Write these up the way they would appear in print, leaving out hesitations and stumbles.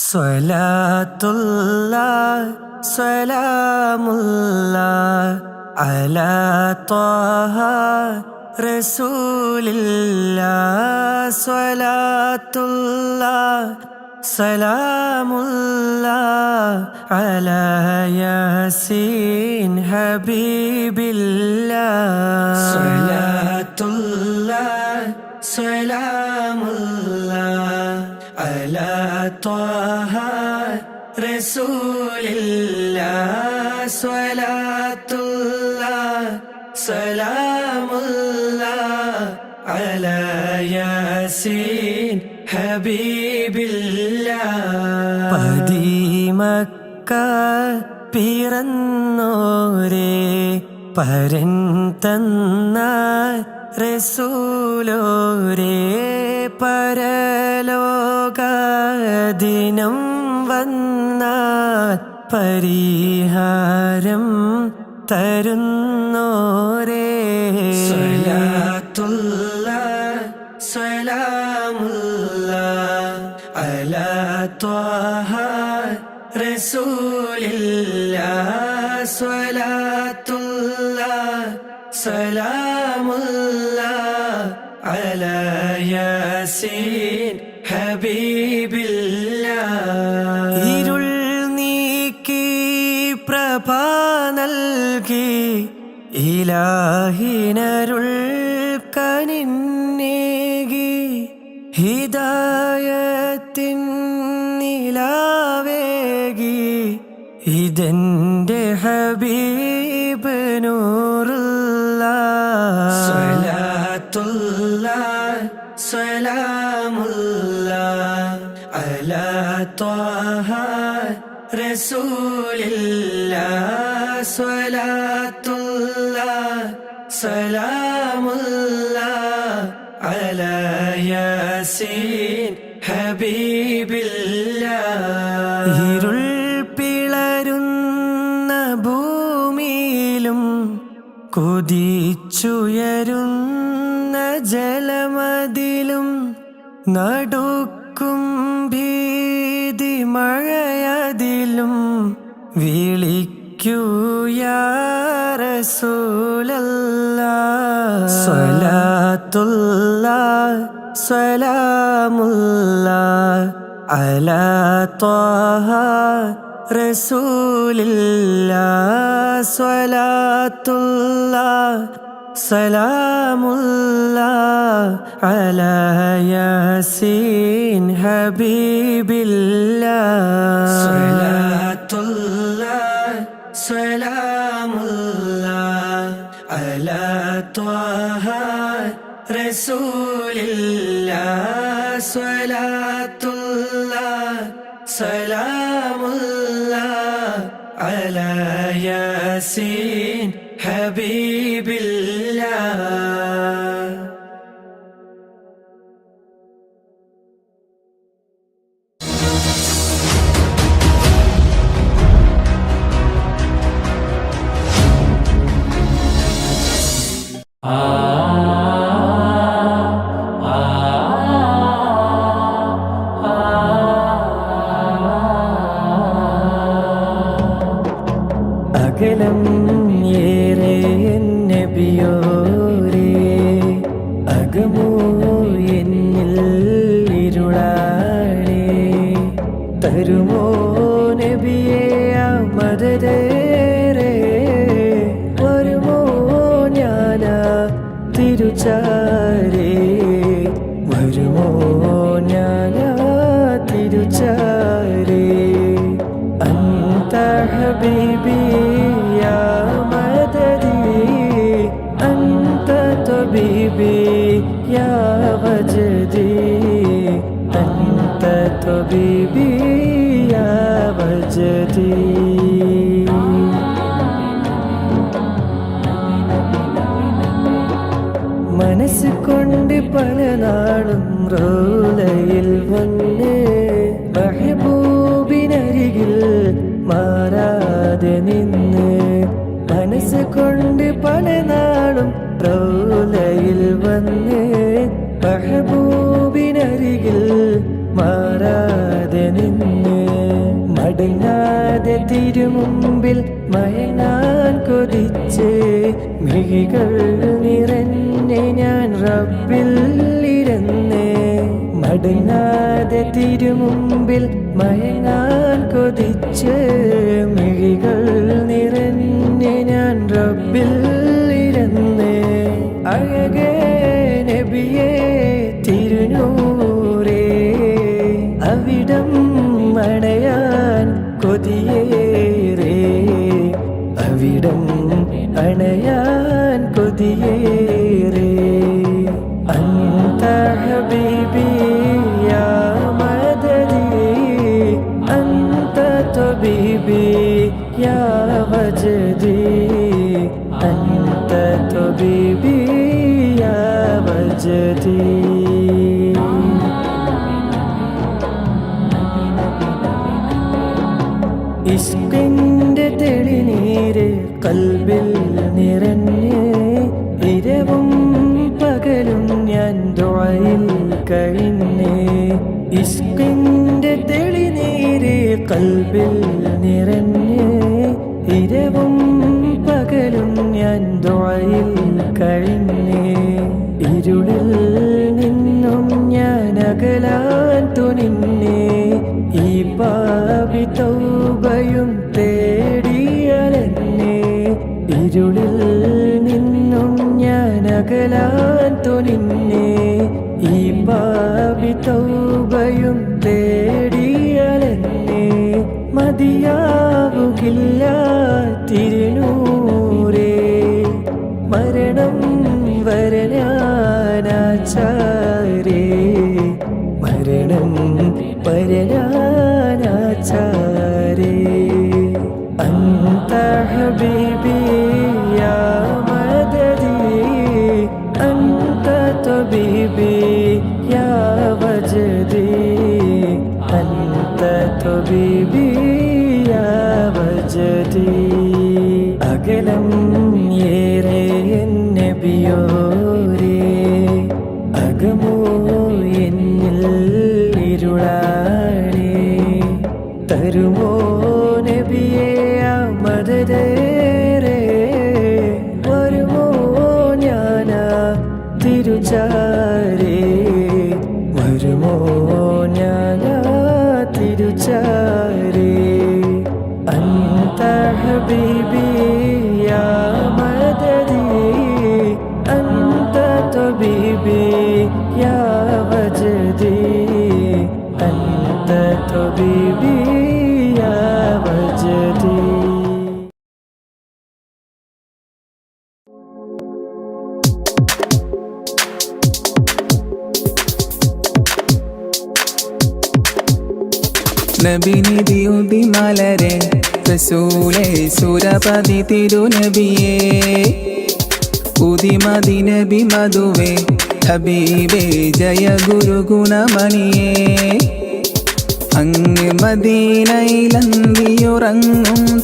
സ്വലാത്തുല്ലാഹ് സ്വലാമുല്ലാഹ് അലാ ത്വാഹ റസൂലില്ലാഹ്. സ്വലാത്തുല്ലാഹ് സലാമുല്ലാഹ് അലാ യാസീൻ ഹബീബില്ലാഹ്. സ്വലാത്തുല്ലാഹ് സലാമുല്ലാഹ് അലാ ത്വാഹ റസൂലില്ലാഹ്. സ്വലാത്തുല്ലാഹ് സലാമുല്ലാഹ് അലാ യാസീൻ ഹബീബില്ലാഹ്. പതിമക്ക പിറന്നോരേ പരൻ തന്ന റസൂലോരേ, പരലോകദിനം വന്നാൽ പരിഹാരം തരുന്നോരേ. സ്വലാത്തുല്ലാഹ് സ്വലാമുല്ലാഹ് അലാ ത്വാഹ റസൂലില്ലാഹ്. സ്വലാത്തുല്ലാഹ് സലാമുല്ലാഹ് അലാ യാസീൻ ഹബീബില്ലാഹ്. ഇരുൾ നീക്കി പ്രഭ നൽകി ഇലാഹിനരുൾ കനിന്നേകി, ഹിദായത്തിൻ നിലാവേകി ഇതെന്റെ ഹബീബ് നൂറുല്ലാഹ്. സ്വലാത്തുല്ലാഹ് സലാമുല്ലാഹ് അലാ ത്വാഹ റസൂലില്ലാഹ്. സ്വലാത്തുല്ലാഹ് സലാമുല്ലാഹ് അലാ യാസീൻ ഹബീബില്ലാഹ്. ഇരുൾ പിളരുന്ന ഭൂമിയിലും കുതിച്ചുയരുന്ന ജലമതിലും നടുക്കും ഭീതി മഴയതിലും വിളിക്കൂ യാ റസൂലല്ലാഹ്. സ്വലാത്തുല്ലാഹ് സ്വലാമുല്ലാഹ് അലാ ത്വാഹ റസൂലില്ലാഹ്. സ്വലാത്തുല്ലാഹ് സലാമുല്ലാഹ് അലാ യാസീൻ ഹബീബില്ലാഹ്. സ്വലാത്തുല്ലാഹ് സലാമുല്ലാഹ് അലാ ത്വാഹ റസൂലില്ലാഹ്. സ്വലാത്തുല്ലാഹ് സലാമുല്ലാഹ് അലാ യാസീൻ ഹബീബില്ലാഹ്. അകലം ഏറെ നബിയോരേ, അകമോ എന്നിൽ ഇരുളാണേ. തരുമോ നബിയേ മദതേറെ, വരുമോ ഞാനാ തിരുച്ചാരേ, വരുമോ ഞാനാ തിരുച്ചാരേ. അന്ത ഹബീബി യാ മദദി, അന്ത തബീബി യാ വജദി, അന്ത തബീബി യാ വജദി. മനസ്സ് കൊണ്ട് പല നാളും റൗലയിൽ വന്ന് മെഹബൂബിനരികിൽ മാറാതെ നിന്ന്. മനസ്സ് കൊണ്ട് പല നാളും റൗലയിൽ വന്ന് മെഹബൂബിനരികിൽ മാറാതെ നിന്ന്. മടങ്ങാതെ തിരുമുമ്പിൽ മയങ്ങാൻ കൊതിച്ച് മിഴികൾ നിറഞ്ഞ് ഞാൻ റബ്ബിൽ ഇരുന്ന് മടങ്ങാതെ തിരുമുമ്പിൽ മയങ്ങാൻ കൊതിച്ച് മിഴികൾ നിറഞ്ഞ് ഞാൻ റബ്ബിൽ ഇരുന്ന് അഴകേ നബിയേ തിരുനൂറേ അവിടം അണയാൻ കൊതിയേറെ അവിടം അണയാൻ കൊതിയേറെ അന്ത ഹബീബി യാ മദദി അന്ത തബീബി യാ വജദി അന്ത തബീബി യാ വജദി ഇഷ്കിന്റെ തെളിനീര് കൽബിൽ നിറഞ്ഞ് ഇരവും പകലും ഞാൻ ദുആയിൽ കഴിഞ്ഞ് ഇഷ്കിന്റെ തെളിനീര് കൽബിൽ നിറഞ്ഞ് ഇരവും പകലും ഞാൻ ദുആയിൽ കഴിഞ്ഞ് ഇരുളിൽ നിന്നും ഞാൻ അകലാൻ തുനിഞ്ഞ് ഈ പാപി തൗബയും തേടിയലെന്നെ ഇരുളിൽ നിന്നും ഞാൻ അകലാൻ തുനിഞ്ഞ് ഈ പാപി തൗബയും തേടിയലെന്നെ മതിയാവുകില്ല തിരുനൂറേ മരണം വരനാനാചാരേ മരണം വരനാനാചാരേ അന്ത ഹബീബി യാ മദദി അന്ത തബീബി യാ വജദി അന്ത തബീബി യാ വജദി അകലം ഏറെ നബിയോരേ അകമോ എന്നിൽ ഇരുളാണേ തരുമോ നബിയേ മദദേരേ വരുമോ ഞാനാ തിരുചാരേ വരുമോ ഞാനാ തിരുചാരേ അന്ത ഹബീബി യാ മദദി അന്ത തബീബി യാ വജദി അന്ത തബീബി യാ വജദി നബിനിധിയുതി മലരെ റസൂലേ സുരപതി തിരുനബിയേ ഉദിമതി നബി മധുവേ ഹബീബേ ജയ ഗുരു ഗുണമണിയേ അങ്ങ് മദീനയിലന്തിയുറങ്ങും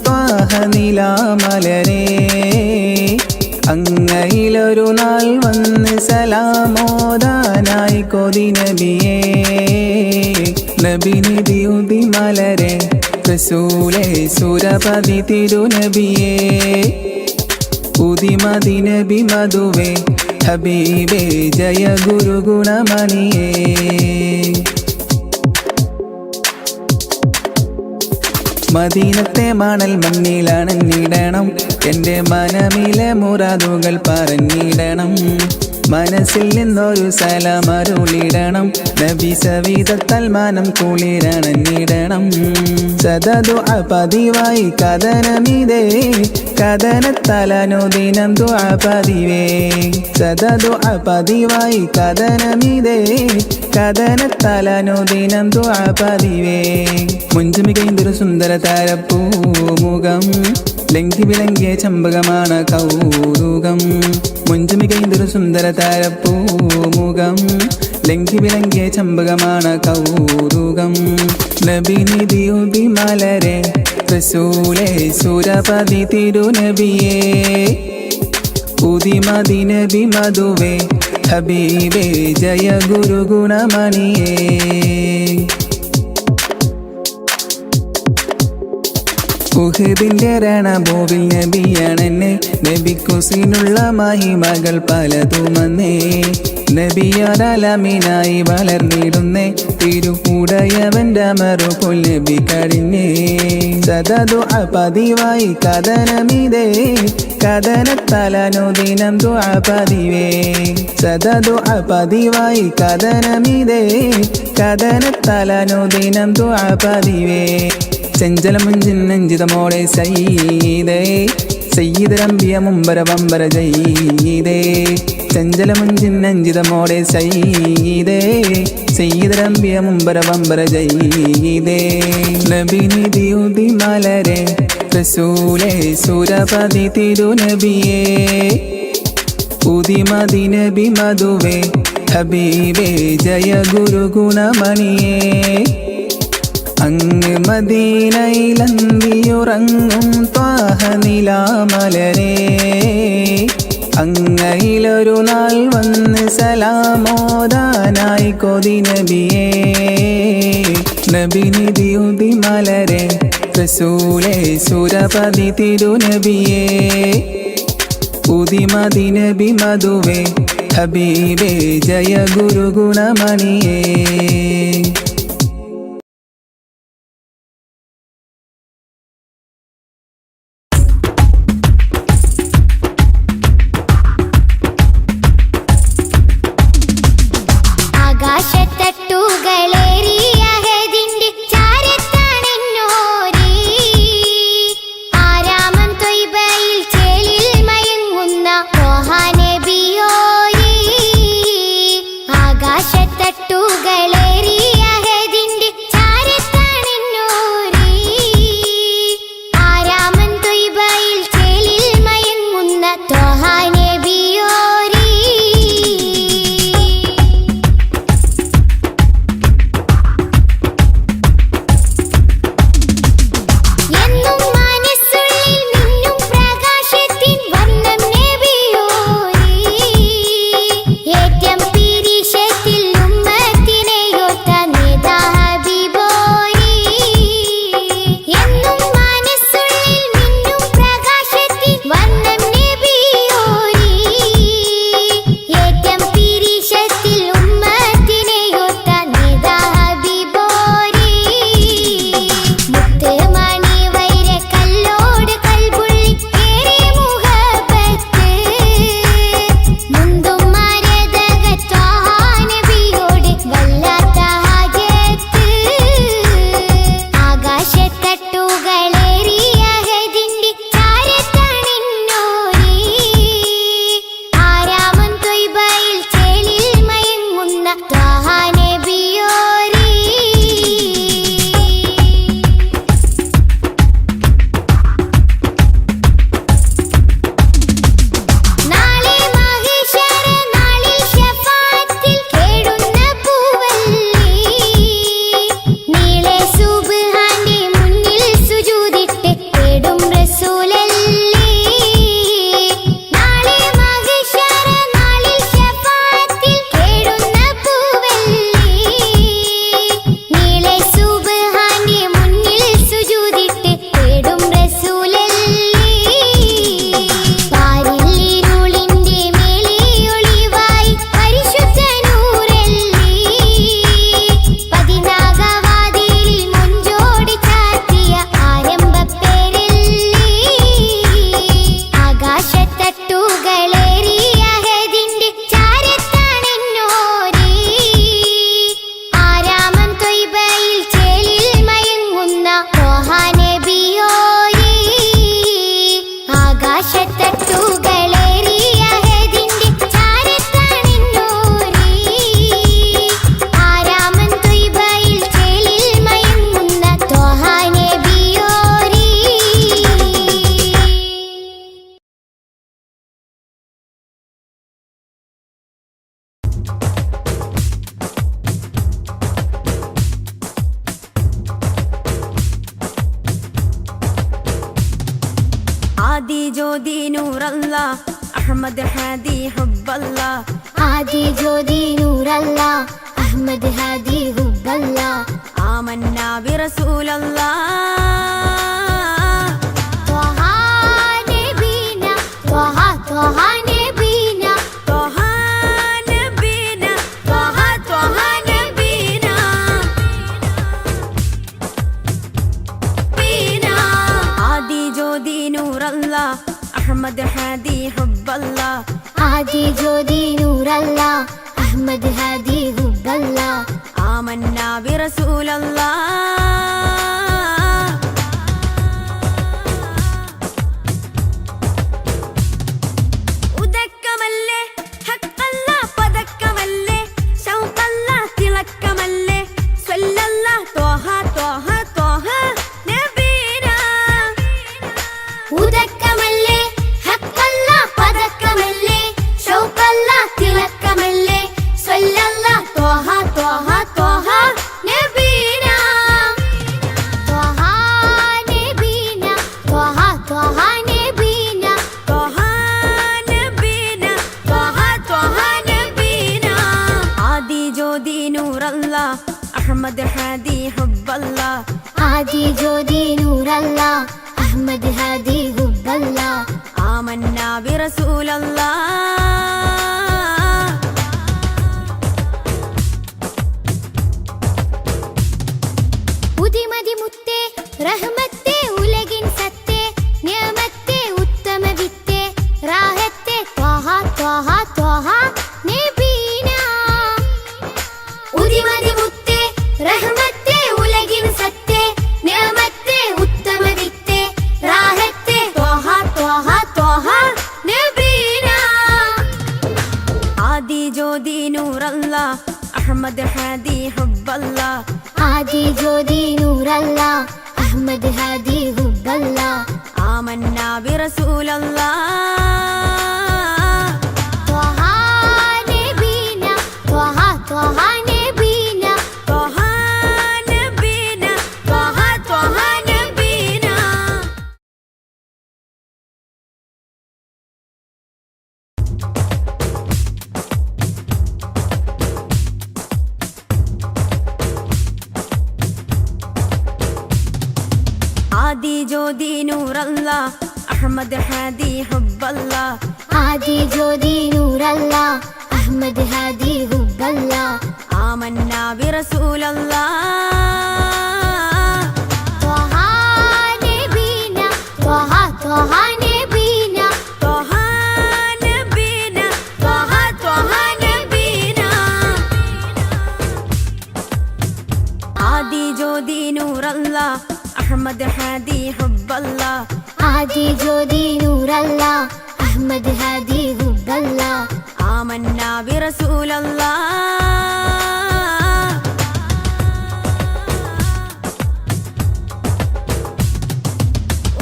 ത്വാഹ നിലാമലരേ അങ്ങയിലൊരു നാൾ വന്ന് സലാമോദാനായി കൊതി നബിയേ നബിനിധിയുതി മലരെ റസൂലേ സുരപതി തിരുനബിയേ ഉദിമതി നബി മധുവേ ഹബീബേ ജയ ഗുരു ഗുണമണിയേ മദീനത്തെ മണൽ മണ്ണിലണഞ്ഞിടണം എൻ്റെ മനമിലെ മുറാദുകൾ പറഞ്ഞിടണം മനസ്സിൽ നിന്നൊരു സലാമരുളിടണം നബി സവിധത്താൽ മാനം കുളിരണഞ്ഞിടണം സദദുഅ പതിവായി കഥനമിതേ കഥനത്തലനുദിനം ദുആ പതിവേ സദദുഅ പതിവായി കഥനമിതേ കഥനത്തലനുദിനം ദുആ പതിവേ മുഞ്ചുമികൈന്തൊരു സുന്ദര താരപ്പൂമുഖം ലംഘി വിളങ്ങിയ ചമ്പകമാണ് കൗതുകം മുഞ്ചുമികൈന്തൊരു സുന്ദര താരപ്പൂമുഖം ലംഘി വിളങ്ങിയ ചമ്പകമാണ് കൗതുകം നബിനിധിയുതി മലരെ റസൂലേ സുരപതി തിരുനബിയേ ഉദിമതി നബി മധുവേ ഹബീബേ ജയ ഗുരു ഗുണമണിയേ ഉഹദിന്റെ രണഭൂവിൽ നബിയാണെന്നെ, നബിക്കുസിനുള്ള മഹിമകൾ പലതുമന്നേ. നബിയാലമീനായി വളർന്നിടുന്നേ, തിരുകൂടയവന്റെ മറുപൊൽ നബി കഴിഞ്ഞേ. സദാ പതിവായി കഥനമിതേ, കഥനത്തലനുദിനം ദുആ പതിവേ. സദാ പതിവായി കഥനമിതേ, കഥനത്തലനുദിനം ദുആ പതിവേ. ചെഞ്ചലമുഞ്ചിൻ നെഞ്ചിതമോടെ സയ്യിദേ, സയ്യിദരംബിയ മുമ്പര വമ്പര ജയ്യിദേ. ചെഞ്ചലമുഞ്ചിൻ നെഞ്ചിതമോടെ സയ്യിദേ, സയ്യിദരംബിയ മുമ്പര വമ്പര ജയ്യിദേ. നബിനിധി ഉദിമലരെ റസൂലേ, സുരപതി തിരുനബിയേ. ഉദിമതി നബി മധുവേ, ഹബീബേ ജയ ഗുരു ഗുണമണിയേ. അങ്ങ് മദീനയിലന്തിയുറങ്ങും ത്വാഹ നിലാമലരേ, അങ്ങയിലൊരു നാൾ വന്ന് സലാമോദാനായി കൊതി നബിയേ. നബിനിധി ഉദിമലരെ റസൂലേ, സുരപതി തിരുനബിയേ. ഉദിമതി നബി മധുവേ, ഹബീബേ ജയ ഗുരു ഗുണമണിയേ. आदि ज्योति नूर अल्लाह अहमद हादी हुब्ब अल्लाह आदि ज्योति नूर अल्लाह अहमद हादी हुब्ब अल्लाह आमन्ना बिरसूल अल्लाह നൂറല്ലാ അഹ്മദ് ഹാദി ഹുബ്ബല്ലാ ആദി ജ്യോതി നൂറല്ലാ അഹ്മദ് ഹാദി ഹുബ്ബല്ലാ ആമന്നാ ബിറസൂലല്ലാ ഉദക്കമല്ലേ ഹഖല്ലാ പദക്കമല്ലേ ശൗഖല്ലാ തിളക്കമല്ലേ സ്വല്ലല്ലാ ത്വഹ ത്വഹ ത്വഹ നബീനാ ഉദക്കമല്ലേ ഹഖല്ലാ പദക്കമല്ലേ ശൗഖല്ലാ തിളക്കമല്ലേ സ്വല്ലല്ലാ ത്വഹ ത്വഹ ത്വഹ നബീനാ ത്വഹ നബീനാ ത്വഹ ത്വഹ നബീനാ ത്വഹ നബീന ത്വഹ ത്വഹ നബീന ആദി ജ്യോതി നൂറല്ലാ അഹ്മദ് ഹാദി ഹുബ്ബല്ലാ ആദി ജ്യോതി നൂറല്ലാ അഹ്മദ് ഹാദി ഹുബ്ബല്ലാ ആമന്നാ ബിറസൂലല്ലാ ഉദിമതി മുത്തേ റഹ്മത്തേ ഉലകിൻ സത്തേ നിയമത്തേ ഉത്തമ വിത്തേ റാഹത്തേ ത്വഹ ത്വഹ ത്വഹ നബീനാ ഉദിമതി മുത്തേ റഹ്മത്തേ ഉലകിൻ സത്തേ നിയമത്തേ ഉത്തമ വിത്തേ റാഹത്തേ ത്വഹ ത്വഹ ത്വഹ നബീനാ ആദി ജ്യോതി നൂറല്ലാ അഹ്മദ് ഹാദി ഹുബ്ബല്ലാ ആദി ജ്യോതി നൂറല്ലാ അഹ്മദ് ഹാദി ഹുബ്ബല്ലാ ആമന്നാ ബിറസൂലല്ലാ ത്വഹ നബീനാ ത്വഹ ത്വഹ നബീനാ ത്വഹ നബീന ത്വഹ ത്വഹ നബീന ആദി ജ്യോതി നൂറല്ലാ അഹ്മദ് ഹാദി ഹുബ്ബല്ലാ ആദി ജ്യോതി നൂറല്ലാ അഹ്മദ് ഹാദി ഹുബ്ബല്ലാ ആമന്നാ ബിറസൂലല്ലാ ത്വഹ നബീനാ ത്വഹ ത്വഹ നബീനാ ത്വഹ നബീന ത്വഹ ത്വഹ നബീന ആദി ജ്യോതി നൂറല്ലാ അഹ്മദ് ഹാദി ഹുബ്ബല്ലാ ആദി ജ്യോതി നൂറല്ലാ അഹ്മദ് ഹാദി ഹുബ്ബല്ലാ ആമന്നാ ബിറസൂലല്ലാ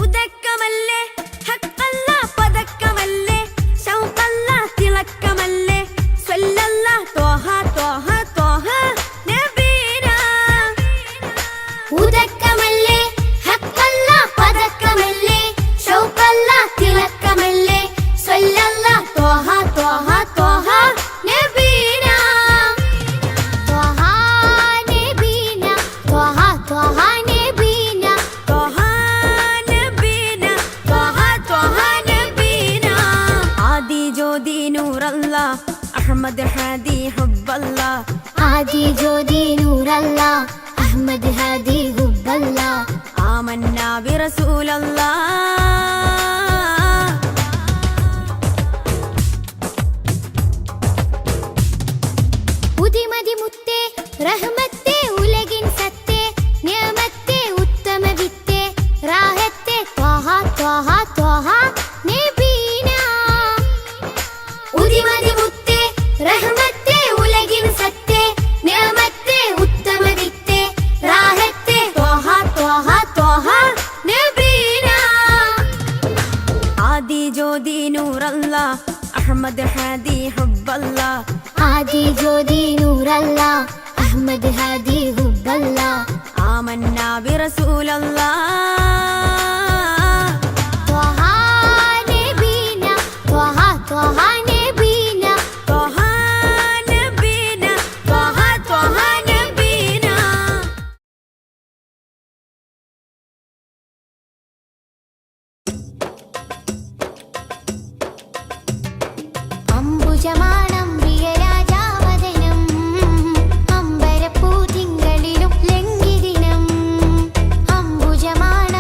ഉദക്കമല്ലേ ഹഖല്ലാ പദക്കമല്ലേ ശൗഖല്ലാ തിളക്കമല്ലേ സ്വല്ലല്ലാ ത്വഹ ത്വഹ ത്വഹ നബീനാ ഉദക്കമല്ലേ ഹഖല്ലാ പദക്കമല്ലേ ശൗഖല്ലാ തിളക്കമല്ലേ സ്വല്ലല്ലാ ത്വഹ ത്വഹ ത്വഹ നബീനാ ത്വഹ നബീനാ ത്വഹ ത്വഹ നബീനാ ത്വഹ നബീന ത്വഹ ത്വഹ നബീന ആദി ജ്യോതി നൂറല്ലാ അഹ്മദ് ഹാദി ഹുബ്ബല്ലാ ആദി ജ്യോതി നൂറല്ലാ അഹ്മദ് ഹാദി ഹുബ്ബല്ലാ ആമന്നാ ബിറസൂലല്ലാ ഉദിമതി മുത്തേ റഹ്മത്തേ ഉലകിൻ സത്തേ നിയമത്തേ ഉത്തമ വിത്തേ റാഹത്തേ ത്വഹ ത്വഹ ത്വഹ നബീനാ ഉദിമതി മുത്തേ റഹ്മത്തേ ഉലകിൻ സത്തേ നിയമത്തേ ഉത്തമ വിത്തേ റാഹത്തേ ത്വഹ ത്വഹ ത്വഹ നബീനാ ആദി ജ്യോതി നൂറല്ലാ അഹ്മദ് ഹാദി ഹുബ്ബല്ലാ ആദി ജ്യോതി നൂറല്ലാ അഹ്മദ് ഹാദി ഹുബ്ബല്ലാ ആമന്നാ ബിറസൂലല്ലാ ത്വഹ നബീനാ ത്വഹ ത്വഹ നബീനാ ത്വഹ നബീന ത്വഹ ത്വഹ നബീന അംബുജമാണം പ്രിയരാജാവദനം അമ്പരപ്പൂ തിങ്കളിലും ലംഘിദിനം അംബുജമാണം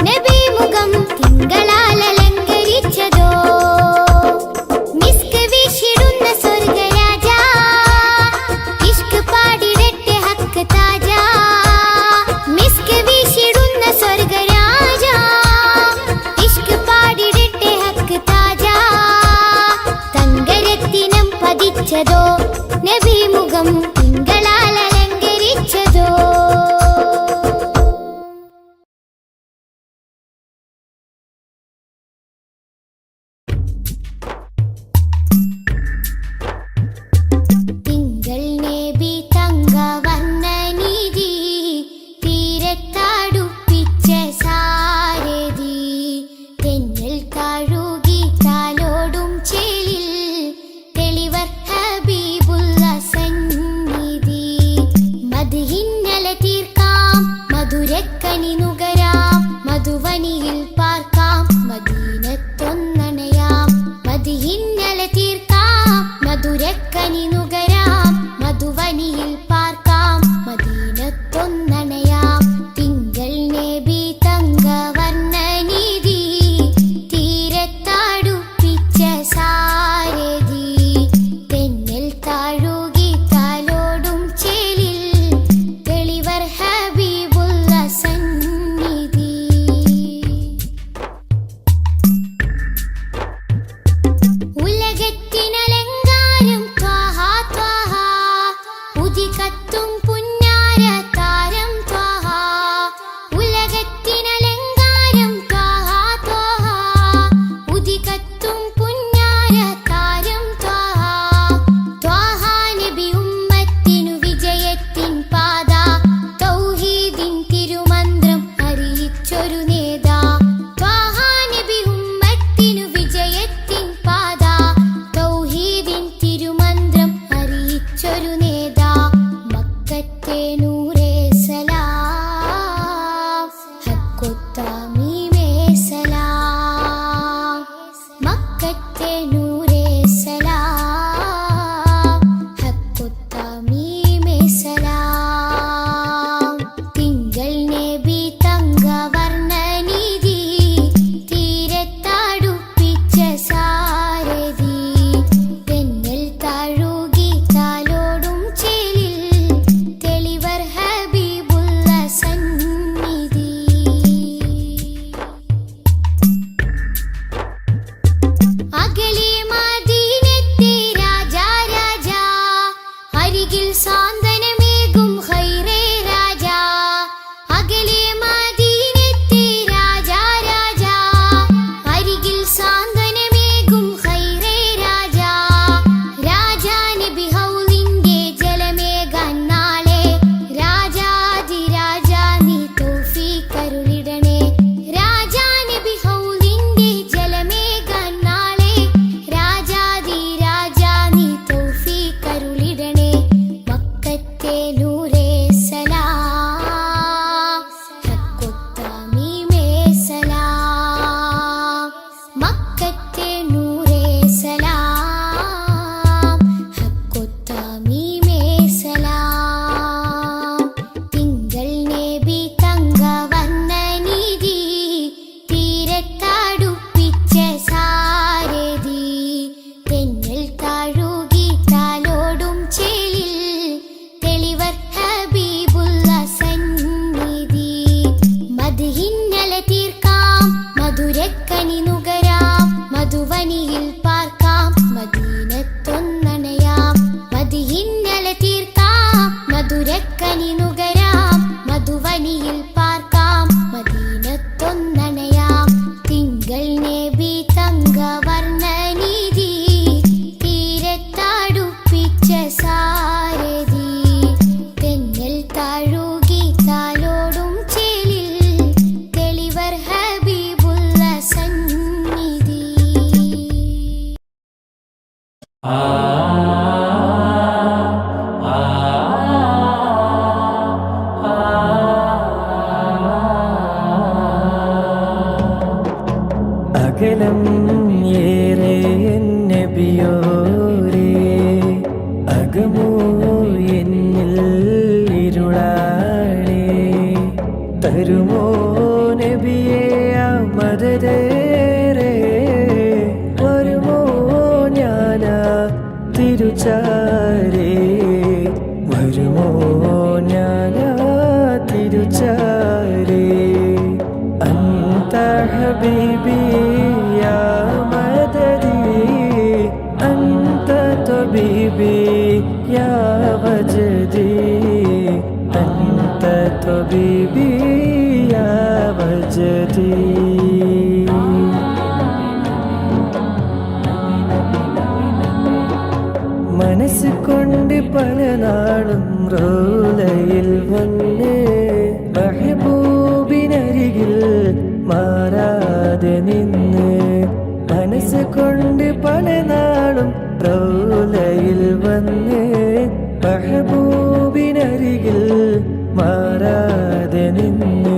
നബി മുഖം തിങ്കളാൽ അലങ്കരിച്ചതോ മിസ്ക് വീശിടുന്ന സ്വർഗരാജ ഇഷ്ക് പാടിടട്ടെ ഹക്ക് താജ മിസ്ക് വീശിടുന്ന സ്വർഗരാജ ഇഷ്ക് പാടിടട്ടെ ഹക്ക് താജ തങ്കരത്തിനം പതിച്ചതോ നബി മുഖം തിങ്കളാൽ അലങ്കരിച്ചതോ തിങ്കൾ നബി തങ്കവർണ്ണനിധി തീരത്തടുപ്പിച്ച സാരഥി തെന്നൽ കഴുകി താലോടും ചേലിൽ തെളിവർ ഹബീബുള്ള സന്നിധി മദ്ഹിന്നല തീർക്കാം മധുരക്കനി നുകരാം മധുവനിയിൽ പാർക്കാം മദീനത്തൊന്നണയാം മദ്ഹിന്നല തീർക്കാം മധുരക്കനി നുകരാം മധുവനിയിൽ പാർക്കാം മദീനത്തൊന്നണയാം തിങ്കൾ നബി തങ്കവർണ്ണനിധി തീരത്തടുപ്പിച്ച സാരഥി തെന്നൽ താഴുകി താലോടും ചേലിൽ തെളിവർ ഹബീബുള്ള സന്നിധി ഉലകത്തിനലങ്കാരം ത്വാഹ ത്വാഹ ഉദികത്തും പുന്നാര താരം ത്വാഹ ഉലകത്തിനലങ്കാരം ത്വാഹ ത്വാഹ ഉദികത്തും പുന്നാര താരം ത്വാഹ ത്വാഹ നബി ഉമ്മത്തിനു വിജയത്തിൻ പാത തൗഹീദിൻ തിരുമന്ത്രം അറിയിച്ചൊരു നേതാ ത്വാഹ നബി ഉമ്മത്തിനു വിജയത്തിൻ പാത തൗഹീദിൻ തിരുമന്ത്രം അറിയിച്ചൊരു നേതാ മക്കത്തെ നൂറേ സലാം ഹക്കൊത്താമീമേ സലാം മക്കത്തെ നൂറേ സലാം ഹക്കൊത്താമീമേ സലാം തിങ്കൾ നബി തങ്കവർണ്ണനിധി തീരത്തടുപ്പിച്ച സാരഥി തെന്നൽ താഴുകി താലോടും ചേലിൽ തെളിവർ ഹബീബുള്ള സന്നിധി അകലെ മദീനത്തെ രാജാ രാജാ അരികിൽ സാന്ത്വനമേകും ഖൈറേ രാജാ അകലെ മദീനത്തെ രാജാ രാജാ അരികിൽ സാന്ത്വനമേകും ഖൈറേ രാജാ രാജാ നബി ഹൗലിന്റെ ജലമേകാൻ നാളെ രാജാതിരാജാ നീ തൗഫീഖരുളിടണേ രാജാ നബി ഹൗലിന്റെ ജലമേകാൻ നാളെ രാജാതിരാജാ നീ തൗഫീഖരുളിടണേ മക്കത്തെ നൂറേ സലാം ഹക്കൊത്താമീമേ സലാം മക്കത്തെ നൂറേ സലാം ഹക്കൊത്താമീമേ സലാം തിങ്കൾ നബി തങ്കവർണ്ണനിധി തീരത്തടുപ്പിച്ച സാരഥി തെന്നൽ താഴുകി താലോടും ചേലിൽ തെളിവർ ഹബീബുള്ള സന്നിധി മദ്ഹിന്നല തീർക്കാം മധുരക്കനി നുകരാം മധുവനിയിൽ പാർക്കാം മദീനത്തൊന്നണയാം മദ്ഹിന്നല തീർക്കാം മധുരക്കനി നുകരാം മധുവനിയിൽ പാർക്കാം മദീനത്തൊന്നണയാം തിങ്കൾ നബി തങ്കവർണ്ണനിധി തീരത്തടുപ്പിച്ച സാരഥി തെന്നൽ താഴുകി താലോടും ചേലിൽ തെളിവർ ഹബീബുള്ള സന്നിധി അകലം ഏറെ നബിയോരേ അകമോ എന്നിൽ ഇരുളാളേ തരുമോ നബി മദതേറെ വരുമോ ഞാനാ തിരുച്ചാരേ വരുമോ ഞാനാ തിരുച്ചാരേ അന്ത ഹബീബി യാ മദദി അന്ത തബീബി യാ വജദി അന്ത തബീബി യാ വജദി മനസ്സ് കൊണ്ട് പല നാളും റോലയിൽ വന്ന് മെഹബൂബിനരികിൽ മാറാതെ നിന്ന് മനസ്സ് കൊണ്ട് പല നാളും റോലയിൽ വന്ന് മെഹബൂബിനരികിൽ മാറാതെ നിന്ന്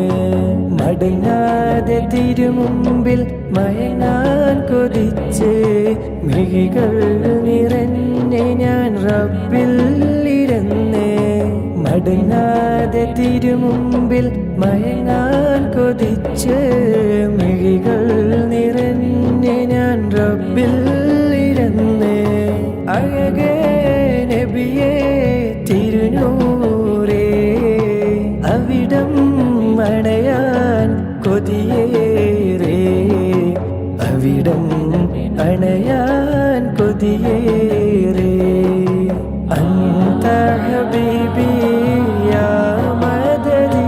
മടങ്ങാതെ തിരുമുമ്പിൽ മയങ്ങാൻ കൊതിച്ച് മിഴികൾ നിറഞ്ഞ് ഞാൻ റബ്ബിൽ ഇരുന്ന് മടങ്ങാതെ തിരുമുമ്പിൽ മയങ്ങാൻ കൊതിച്ച് മിഴികൾ നിറഞ്ഞ് ഞാൻ റബ്ബിൽ ഇരുന്ന് അഴകേ നബിയേ തിരുനൂറേ അവിടം അണയാൻ കൊതിയേറെ അവിടം അണയാൻ കൊതിയേറെ അന്ത ഹബീബി യാ മദദി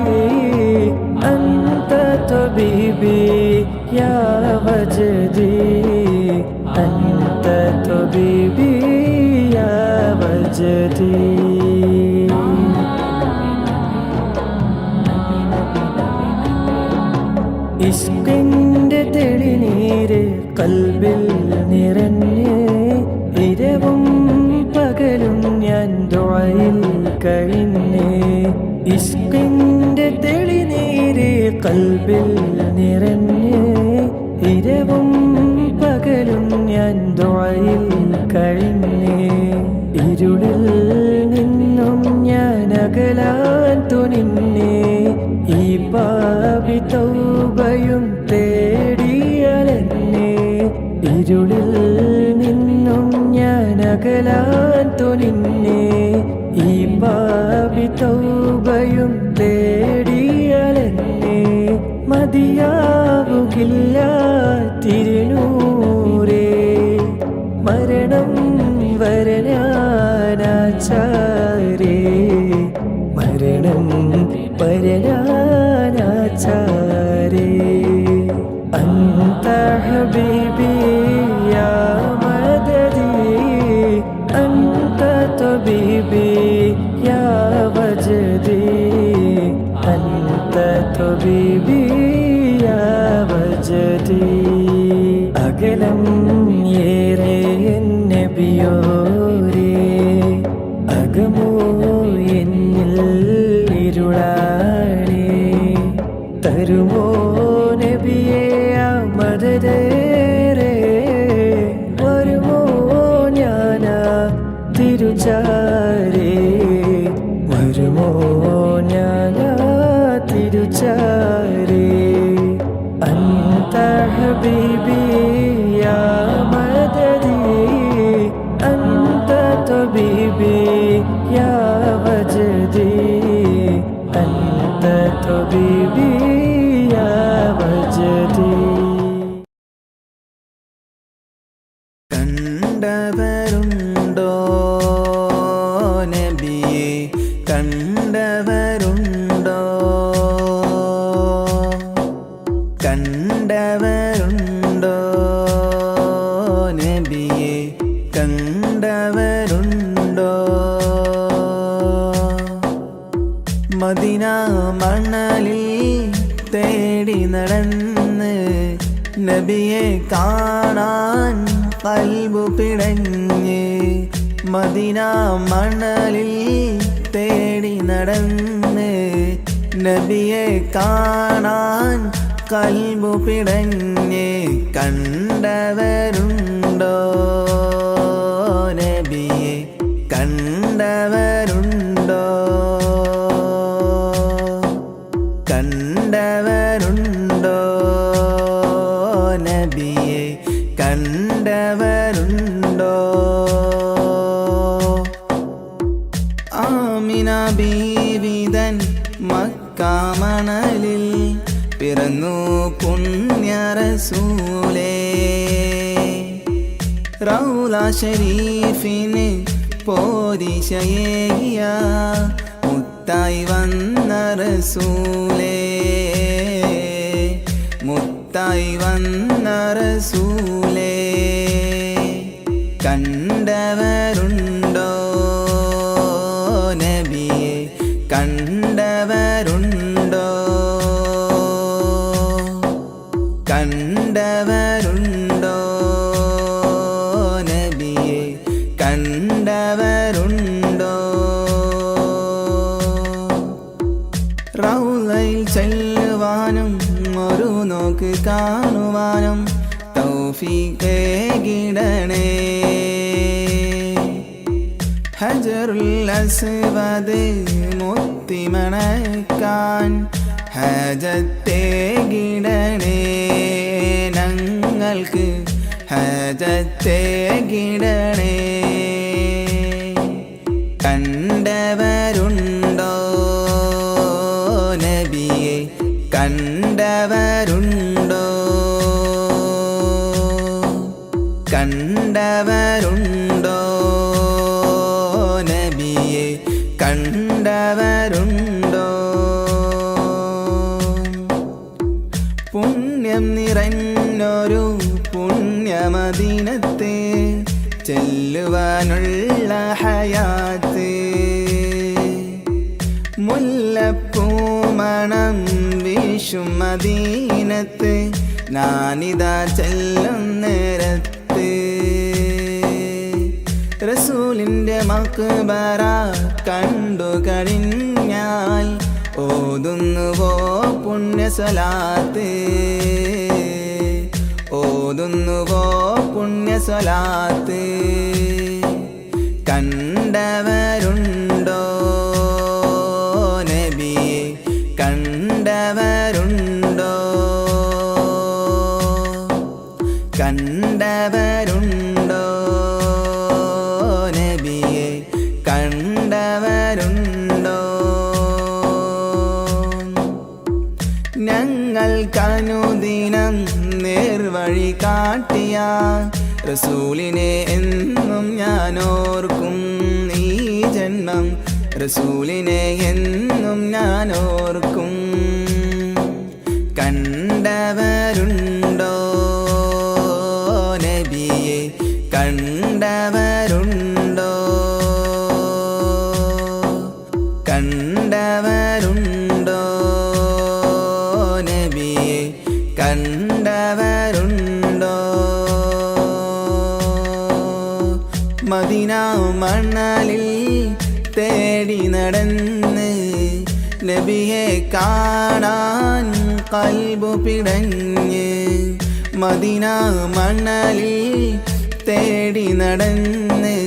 അന്ത തബീബി യാ വജദി അന്ത തബീബി യാ വജദി ഇഷ്കിന്റെ തെളിനീര് കൽബിൽ നിറഞ്ഞ് ഇരവും പകലും ഞാൻ ദുആയിൽ കഴിഞ്ഞ് ഇഷ്കിന്റെ തെളിനീര് കൽബിൽ നിറഞ്ഞ് ഇരവും പകലും ഞാൻ ദുആയിൽ കഴിഞ്ഞ് ഇരുളിൽ നിന്നും ഞാൻ അകലാൻ തുനിന്നേ ഈ പാപി തൗബയും തേടിയലെന്നെ ഇരുളിൽ നിന്നും ഞാൻ അകലാൻ തുനിന്നേ ഈ പാപി തൗബയും തേടിയലെന്നെ മതിയാവുകില്ല തിരുനൂറേ മരണം വരനാനാചാരേ മരണം വരനാനാചാരേ അന്ത ഹബീബി യാ മദദി അന്ത തബീബി യാ വജദി അന്ത തബീബി യാ വജദി അകലം ഏറെ നബിയോരേ അകമോ എന്നിൽ ഇരുളാണേ തരുമോ നബിയേ മദതേറെ വരുമോ ഞാനാ തിരുച്ചാരേ വരുമോ ഞാനാ തിരുച്ചാരേ അന്ത ഹബീബി യാ മദദി അന്ത തബീബി യാ വജദി അന്ത തബീബി യാ വജദി കണ്ടവരുണ്ടോ നബിയെ കണ്ടവരുണ്ടോ കണ്ടവരുണ്ടോ നബിയെ കണ്ടവരുണ്ടോ മദീന മണലിൽ തേടി നടന്ന് നബിയെ കാണാൻ കൽബു പിടഞ്ഞ് മദീന മണലിൽ തേടി നടന്ന് നബിയെ കാണാൻ കൽബു പിടഞ്ഞ് കണ്ടവരുണ്ടോ നബിയെ കണ്ടവരുണ്ടോ കണ്ടവരുണ്ടോ നബിയെ കണ്ടവരുണ്ടോ? ആമിന ബീവിതൻ മക്കാമണലിൽ പിറന്നു പുണ്യ റസൂലേ. റൗള ശരീഫിന് പോരിശയേകിയ മുത്തായി വന്ന റസൂലേ, മുത്തായി വന്ന റസൂലേ. കണ്ടവരുണ്ടോ നബിയെ കണ്ടവരുണ്ടോ? കണ്ടവരുണ്ടോ നബിയെ കണ്ടവരുണ്ടോ? റൗളയിൽ ചെല്ലുവാനും ഒരു നോക്ക് കാണുവാനും തൗഫീഖേകിടണേ. ഹജറുൽ അസ്വദ് മുത്തിമണക്കാൻ ഹജത്തേകിടണേ. ഞങ്ങൾക്ക് ഹജത്തേകിടണേ. കണ്ടവരുണ്ടോ നബിയെ കണ്ടവരുണ്ടോ? കണ്ടവരുണ്ടോ നബിയെ കണ്ടവരുണ്ടോ? പുണ്യം നിറഞ്ഞൊരു പുണ്യമദീനത്തെ ചെല്ലുവാനുള്ള ഹയാത്ത്, മുല്ലപ്പൂമണം വീശും മദീനത്ത് ഞാനിതാ ചെല്ലും നേരത്ത്. റസൂലിൻ്റെ മക്ബറ കണ്ടു കഴിഞ്ഞാൽ ഓതുന്നുവോ പുണ്യസ്വലാത്ത്, ഓതുന്നുവോ പുണ്യസ്വലാത്ത്. കണ്ടവരുണ്ടോ നബിയെ കണ്ടവരുണ്ടോ? കണ്ടവരുണ്ടോ നബിയെ കണ്ടവരുണ്ടോ? ഞങ്ങൾക്കനുദിനം നേർവഴി കാട്ടിയ റസൂലിനെ എന്നും ഞാനോർക്കും. ഈ ജന്മം റസൂലിനെ എന്നും ഞാനോർക്കും. കണ്ടവരുണ്ടോ നബിയെ കണ്ടവരുണ്ടോ? കണ്ടവരുണ്ടോ നബിയെ കണ്ടവരുണ്ടോ? മദീന മണലിൽ തേടി നടന്ന് നബിയെ കാണാൻ കൽബു പിടഞ്ഞ്. മദീന മണലിൽ തേടി നടന്ന്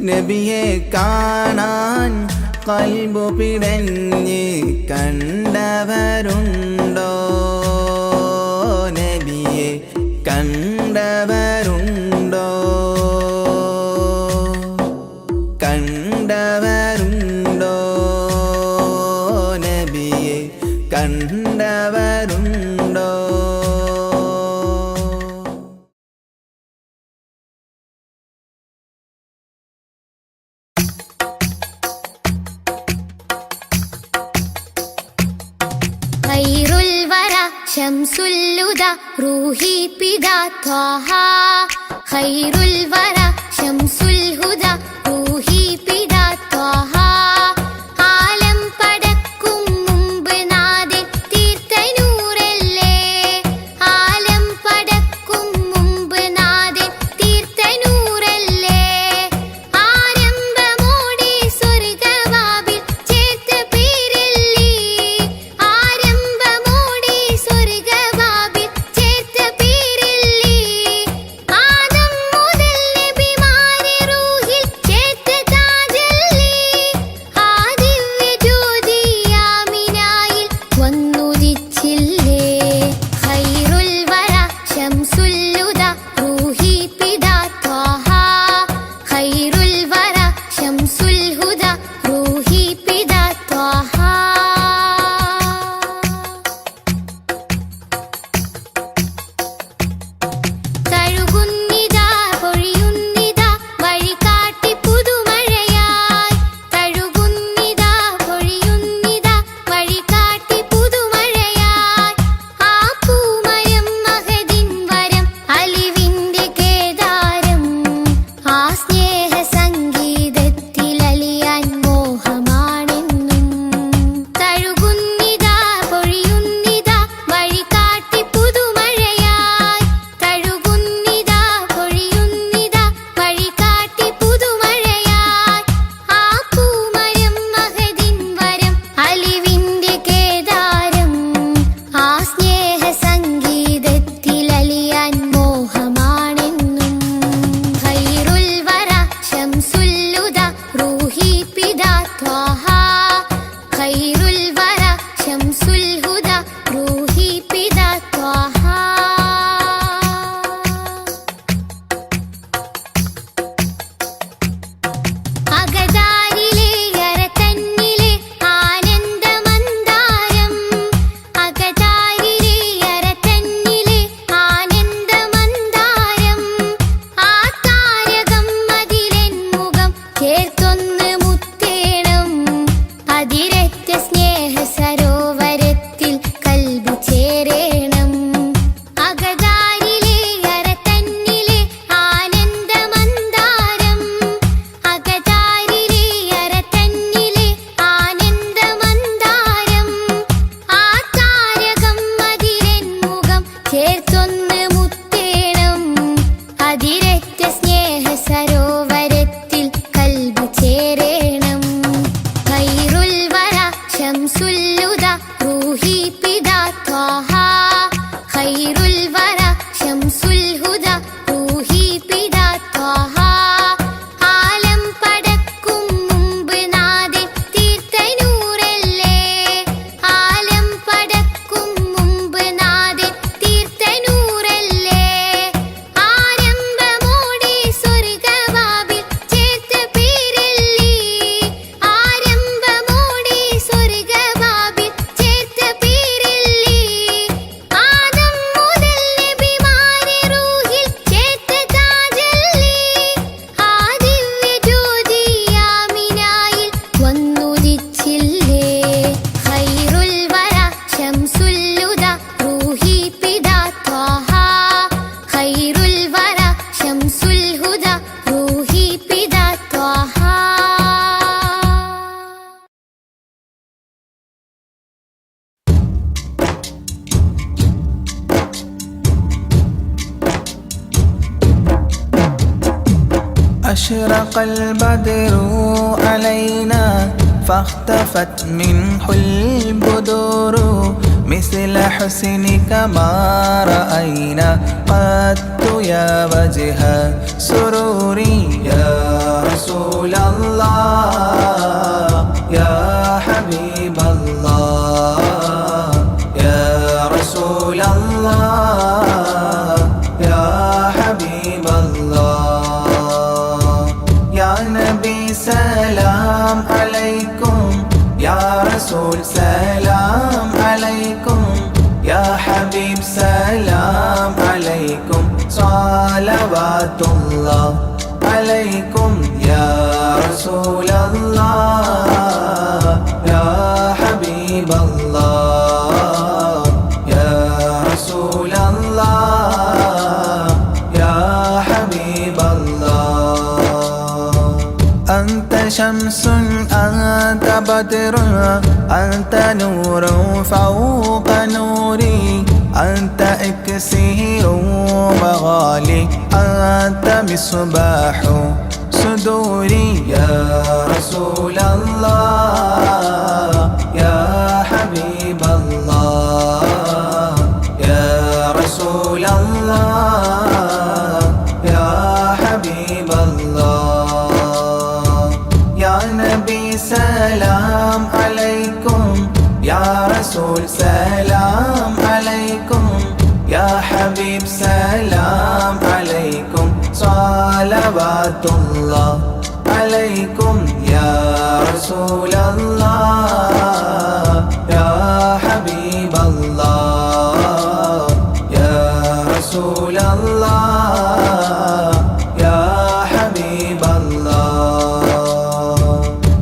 നബിയെ കാണാൻ കൽബു പിടഞ്ഞ്. കണ്ടവരുണ്ടോ നബിയെ കണ്ടവരുണ്ടോ? കണ്ടവരുണ്ടോ നബിയെ കണ്ടവരുണ്ടോ? ഖൈറുൽ വറ ശംസുൽ ഹുദ റൂഹി പിതാ ത്വാഹ. ഖൈറുൽ വറ ശംസുൽ ഹുദ റൂഹി പിതാ ത്വാഹ. ആലം പടക്കും മുമ്പ് നാഥൻ തീർത്ത നൂറല്ലേ. ആലം പടക്കും മുമ്പ് നാഥൻ തീർത്ത നൂറല്ലേ. ആരംഭമോടെ സ്വർഗവാതിൽ ചേർത്ത പേരല്ലേ. ആരംഭമോടെ സ്വർഗവാതിൽ ചേർത്ത പേരല്ലേ. ആദം മുതൽ നബിമാരെ റൂഹിൽ ചേർത്തൊന്ന് മുത്തേണം അതിരറ്റ സ്നേഹ സരോവരത്തിൽ കൽബ് ചേരേണം ഖൈറുൽ വറ ശംസുൽ ഹുദ റൂഹി പിതാ ത്വാഹ ഖൈറുൽ വറ ശംസുൽ ഹുദ റൂഹി പിതാ ത്വാഹ ആലം പടക്കും മുമ്പ് നാദൻ തീർത്ത നൂറല്ലേ ആലം പടക്കും മുമ്പ് നാദൻ തീർത്ത നൂറല്ലേ ആരംഭമോടെ സ്വർഗവാതിൽ ചേർത്ത പേരല്ലേ ആരംഭമോടെ സ്വർഗവാതിൽ ചേർത്ത പേരല്ലേ ആദം മുതൽ നബിമാരെ റൂഹിൽ ചേർത്ത താജല്ലേ ആ ദിവ്യ ജ്യോതി ആമിനായിൽ വന്നുദിച്ചില്ലേ ഖൈറുൽ വറ ശംസുൽ ഹുദ റൂഹി പിതാ ത്വാഹ ഖൈറുൽ വറ ശംസുൽ ഹുദ റൂഹി പിതാ ത്വാഹ أشرق البدر علينا فاختفت منه البدور مثل حسنك ما رأينا قط يا وجه سروري يا رسول الله يا حبيب الله يا رسول الله يا حبيب الله يا نبي سلام عليكم يا رسول سلام عليكم يا حبيب سلام عليكم صلوات الله عليكم يا رسول الله يا حبيب الله يا رسول الله يا حبيب الله أنت شمس أنت بدر أنت نور فوق نوري أنت إكسير مغالي أنت مصباح صدوري يا رسول الله يا حبيب الله يا رسول الله يا حبيب الله يا نبي سلام عليكم يا رسول سلام عليكم يا حبيب سلام عليكم صلوات الله عليكم يا رسول الله يا حبيب الله يا رسول الله يا حبيب الله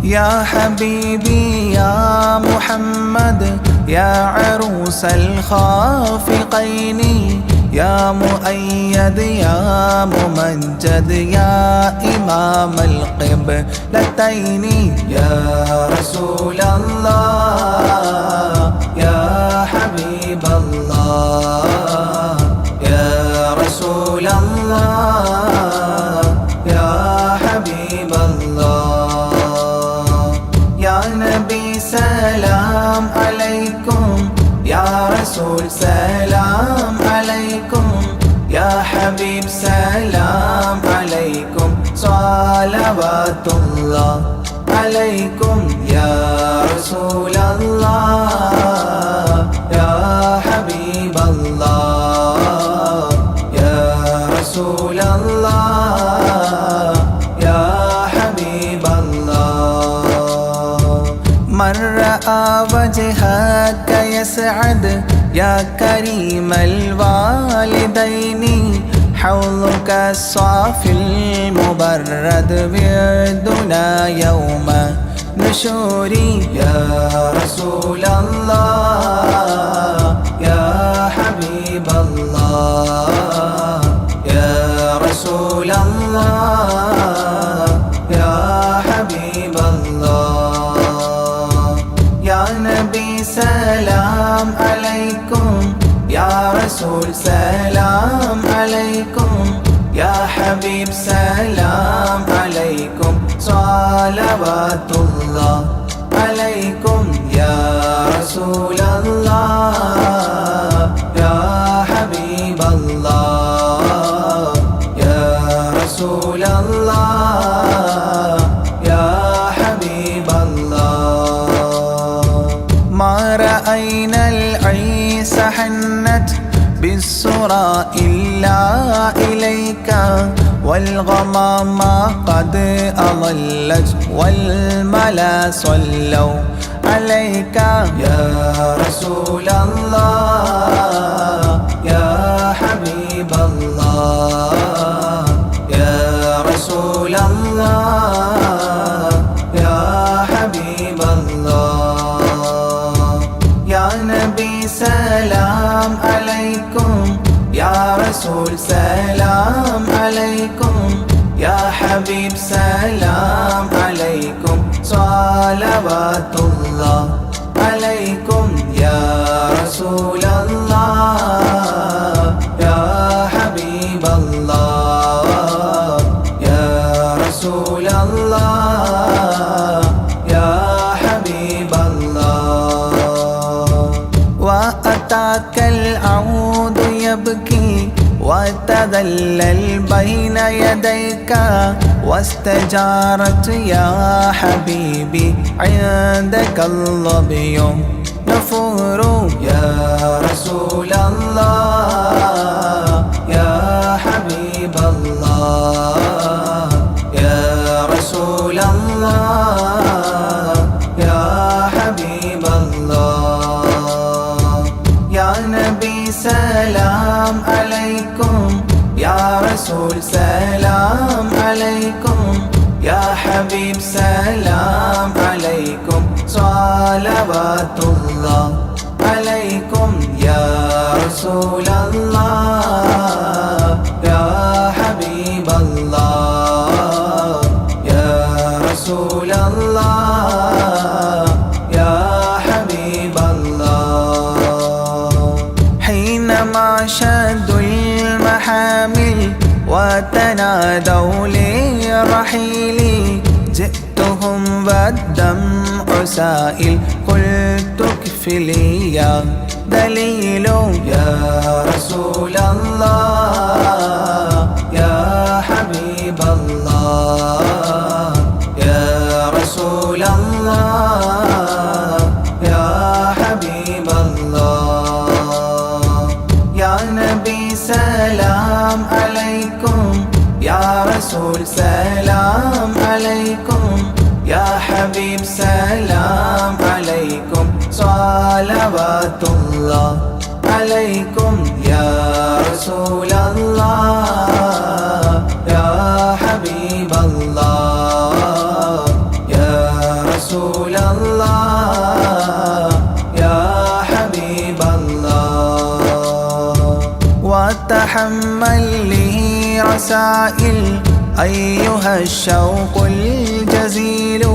يا حبيبي يا محمد يا عروس الخافقين يا مؤيد يا ممجد يا إمام القبلتين يا رسول الله يا حبيب الله يا رسول الله يا حبيب الله يا نبي سلام عليكم يا رسول سلام عليكم يا حبيب سلام عليكم صلوات الله عليكم يا رسول الله يا حبيب الله يا رسول الله يا حبيب الله من رأى وجهك يسعد يا كريم الوالدين حوضك الصافي المبرد وردنا يوم نشوري يا رسول الله يا حبيب الله يا رسول الله يا حبيب الله يا نبي سلام عليكم يا رسول رسول سلام عليكم يا حبيب سلام عليكم صلوات الله عليكم يا رسول الله يا حبيب الله يا رسول الله يا حبيب الله ما رأينا العيس حنت بالسرى إلا إليك والغمام قد أظلت والملا صلوا عليك يا رسول الله يا حبيب الله يا رسول الله يا حبيب الله يا نبي سلام عليكم يا رسول سلام عليكم يا حبيب سلام عليكم صلوات الله عليكم يا رسول الله يا حبيب الله يا رسول الله يا حبيب الله وأتاك العود يبكي وتذلل بين يديك واستجارت يا حبيبي عندك الظبي نفور يا رسول الله يا حبيب الله يا رسول الله يا حبيب الله يا نبي سلام عليكم يا رسول سلام عليكم يا حبيب سلام عليكم صلوات الله عليكم يا رسول الله يا حبيب الله يا رسول الله يا حبيب الله حينما شدوا المحامل وتنادوا لرحيلي جئتهم والدمع سائل قلت اكفلي يا دليل يا رسول الله يا حبيب الله يا رسول الله يا حبيب الله يا نبي سلام عليكم يا رسول سلام عليكم يا حبيب سلام عليكم صلوات الله عليكم يا رسول الله يا حبيب الله يا رسول الله يا حبيب الله وتحمل لي رسائل أيها الشوق الجزيل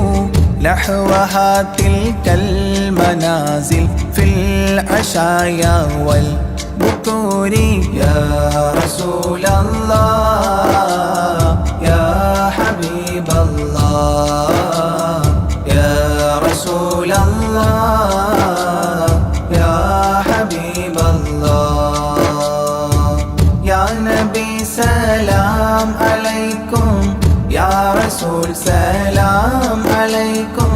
نحوها تلك المنازل في العشايا والبكور يا رسول الله يا حبيب الله يا رسول الله يا حبيب الله يا نبي سلام عليكم يا رسول سلام عليكم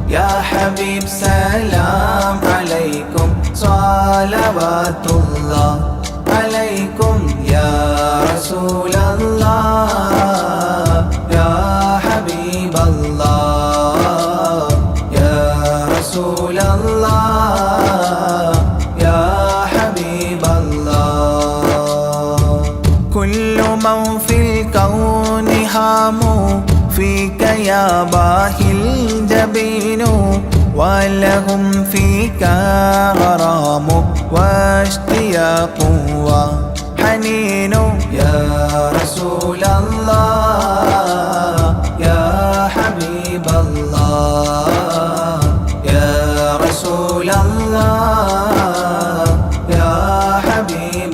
يا حبيب سلام عليكم صلوات الله عليكم يا رسول الله يا حبيب الله يا رسول الله يا حبيب الله كل من في الكون هام فيك يا باهي الجبين ولهم فيك غرام واشتياق وحنين يا رسول الله يا حبيب الله يا رسول الله يا حبيب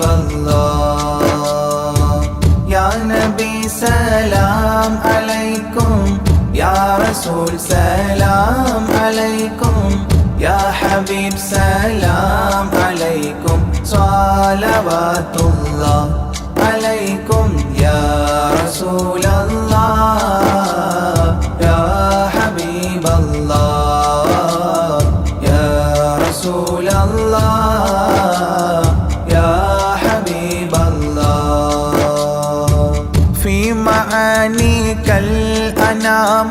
رسول سلام عليكم يا حبيب سلام عليكم صلوات الله عليكم يا رسول الله يا حبيب الله يا رسول الله يا حبيب الله في معانيك الأنام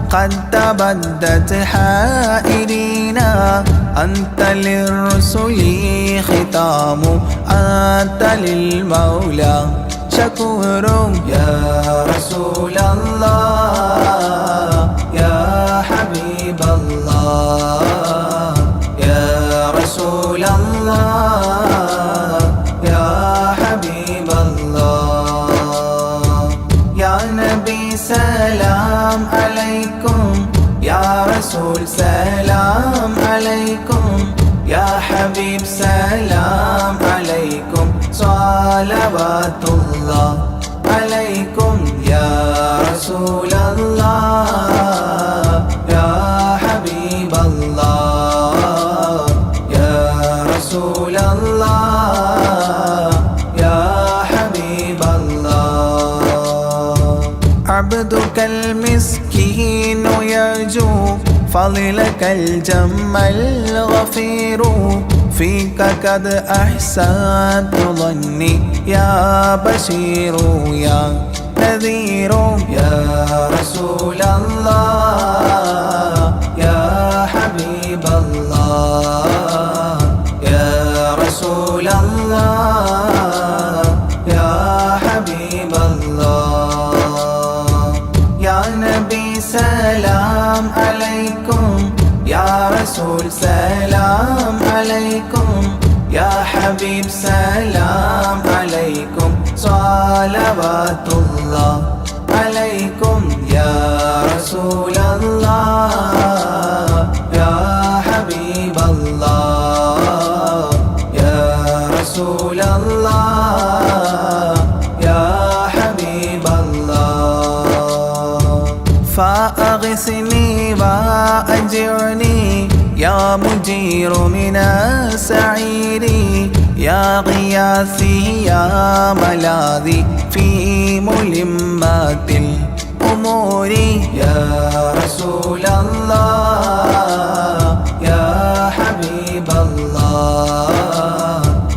قد تبدت حائرينا أنت للرسل ختام أنت للمولى شكور يا رسول الله يا حبيب الله يا رسول الله يا حبيب الله يا نبي سلام عليكم يا رسول سلام عليكم يا حبيب سلام عليكم صلوات الله عليكم يا رسول الله يا حبيب الله يا رسول الله يا حبيب الله عبدك المسكين يرجو فضلك الجم الغفير فيك قد أحسنت ظني يا بشير يا نذير يا رسول الله يا حبيب الله يا رسول الله يا حبيب الله يا نبي سلام عليكم يا رسول سلام عليكم يا حبيب سلام عليكم صلوات الله عليكم يا رسول الله يا حبيب الله يا رسول الله يا حبيب الله فأغثني وأجرني يا مجير من السعير يا غياثي يا ملاذي في ملمات الأمور يا رسول الله يا حبيب الله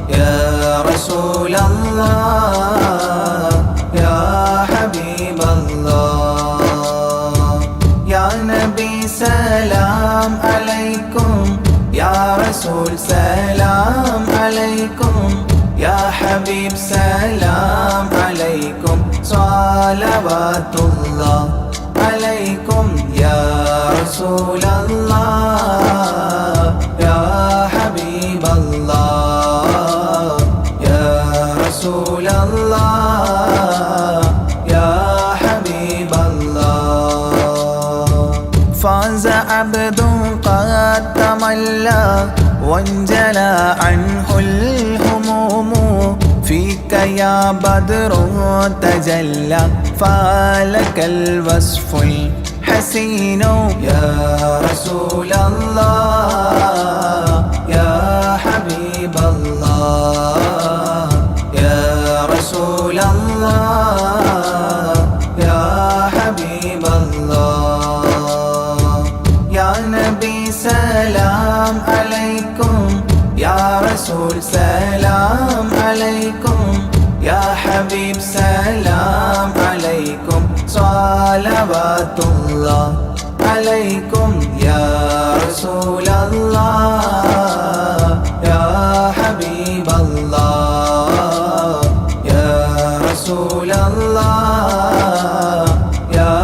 يا رسول الله يا حبيب الله يا نبي سلام عليكم يا رسول سلام عليكم يا حبيب سلام عليكم صلوات الله عليكم يا رسول الله يا حبيب الله يا رسول الله يا حبيب الله فاز عبد قد تملى وانجلى عنه الهموم فيك يا بدر تجلى فلك الوصف الحسين يا رسول الله يا حبيب الله يا رسول الله يا حبيب الله يا نبي سلام عليكم يا رسول سلام عليكم يا حبيب سلام عليكم صلوات الله عليكم يا رسول الله يا حبيب الله يا رسول الله يا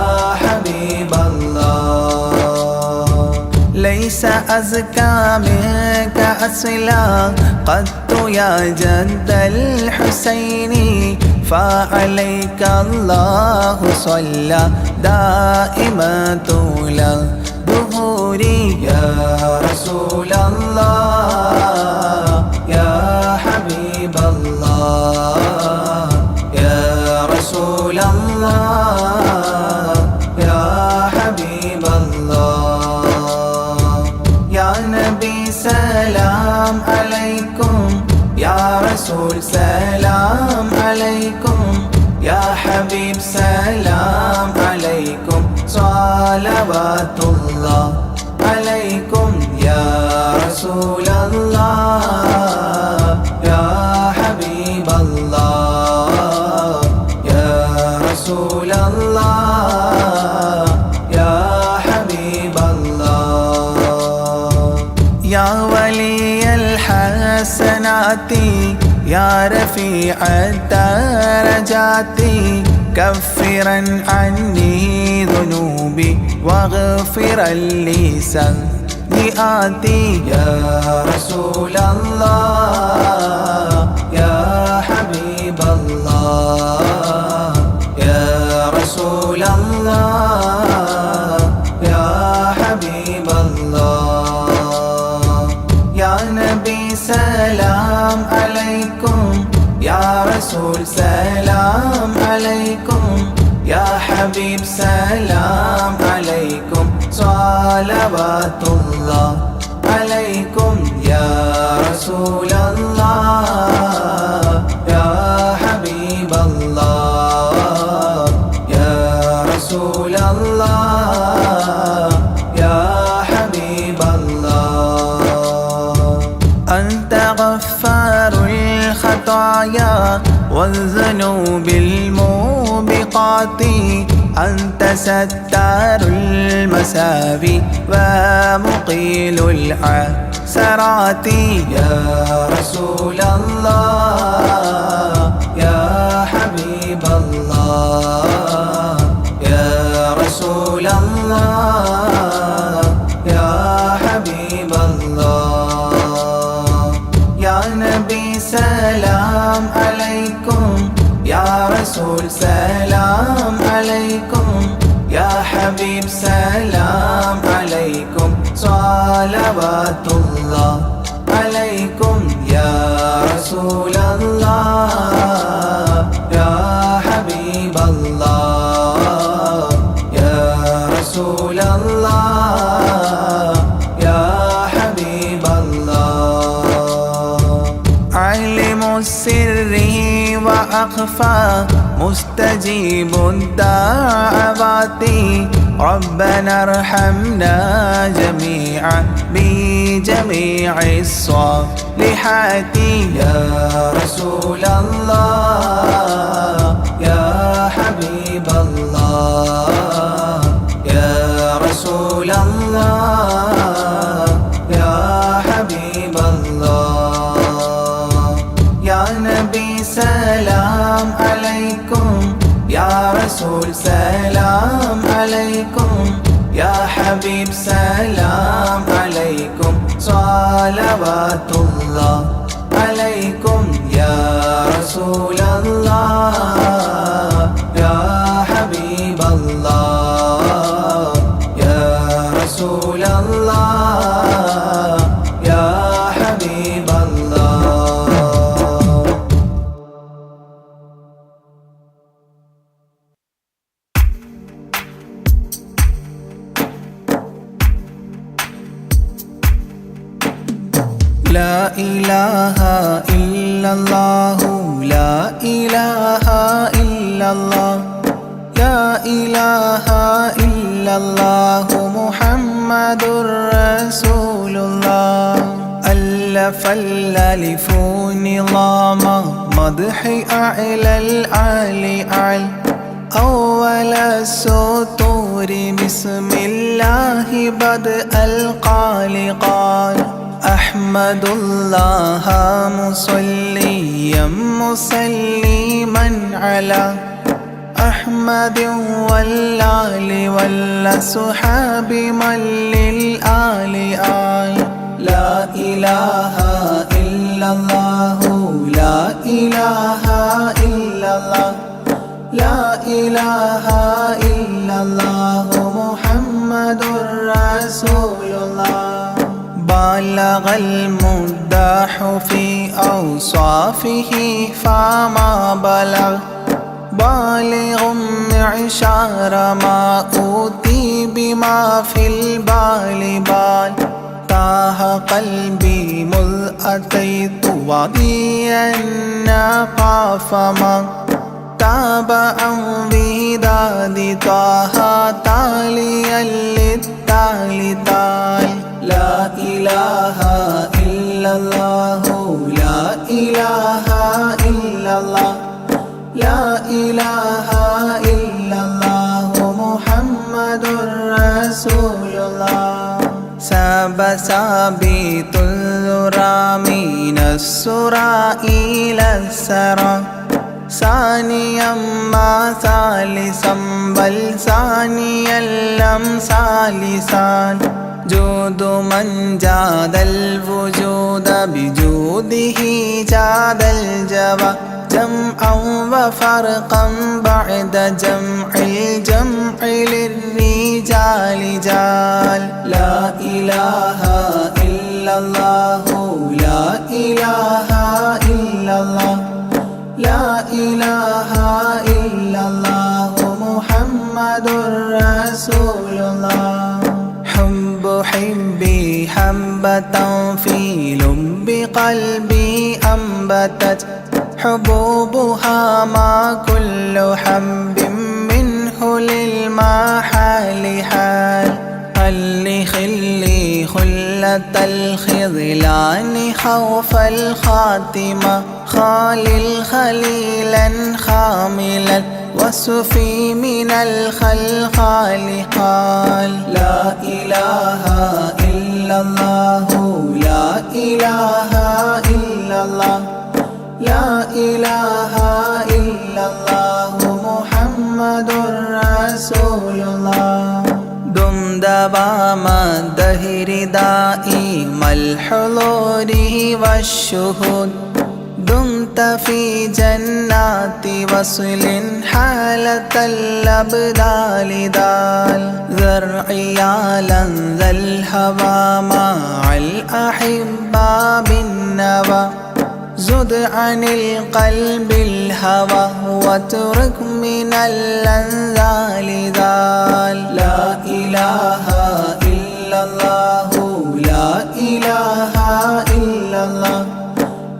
حبيب الله ليس أزكى منك أصلا قدت يا جد الحسين فعليك الله صلى دائما طول الدهور يا رسول الله يا حبيب الله يا رسول الله يا حبيب سلام عليكم يا حبيب سلام عليكم صلوات الله عليكم يا رسول الله يا حبيب الله يا رسول الله يا حبيب الله يا ولي الحسنات يا رفيع الدرجات كفرا عني ذنوبي واغفرا لي سيئاتي يا رسول الله يا حبيب الله يا رسول الله يا حبيب الله يا نبي سلام عليكم يا رسول سلام عليكم يا حبيب سلام عليكم صلوات الله عليكم يا رسول الله يا حبيب الله يا رسول الله يا حبيب الله أنت غفار الخطايا والذنوب الموبقات أنت ستار المساوي ومقيل العثرات يا رسول الله يا حبيب الله يا رسول الله يا حبيب الله يا نبي سلام عليكم يا رسول سلام عليكم يا حبيب سلام عليكم صلوات الله عليكم يا رسول الله يا حبيب الله يا رسول الله يا حبيب الله علم السر وأخفى مستجيب الدعوات ربنا ارحمنا جميعا بجميع الصالحات يا رسول الله يا حبيب الله يا رسول الله يا حبيب الله يا نبي سلام عليكم يا رسول سلام عليكم يا حبيب سلام عليكم صلوات الله عليكم يا رسول الله يا حبيب الله يا رسول الله يا حبيب الله لا إله إلا الله لا إله إلا الله لا إله إلا الله محمد رسول الله ألف الألف نظام مدح أعلى الأعلى أعلى أول السطور بسم الله بدء القال قال أحمد الله مصليا مسلما على أحمد والآل والصحاب من للآل آل لا إله إلا الله لا إله إلا الله لا إله إلا الله محمد رسول الله بلغ المدح في أوصافه فما بلغ بالغ معشار ما أوتي بما في البال بال تاه قلبي مذ أتيت وضيا قافما تابعا بذات طه تاليا للتالي تال لا إله إلا الله لا إله إلا الله لا إله إلا الله محمد رسول الله ساب سابيت الذرى من السرى إلى السرى ثانيا ما ثالثا بل ثانيا لم ثالثان جود من جاد الوجود بجوده جاد الجوى جمعا وفرقا بعد جمع الجمع للرجال جال لا إله إلا الله لا إله إلا الله لا إله إلا الله محمد رسول الله حب حبي حبة في لب قلبي أنبتت حبوبها ما كل حب منه للمحال حال خلي خلي خلة الخذلان خوف الخاتمة خالل خليلا خاملا وصفي من الخلخال قال لا إله إلا الله لا إله إلا الله لا إله إلا الله محمد رسول الله دم دوام الدهر دائم الحضور والشهود دمت في جنات وصل حالة الأبدال دال ذرعيالا ذا الهوى مع الأحبة بالنوى زد عن القلب الهوى واترك من الأنذال ذال لا إله إلا الله لا إله إلا الله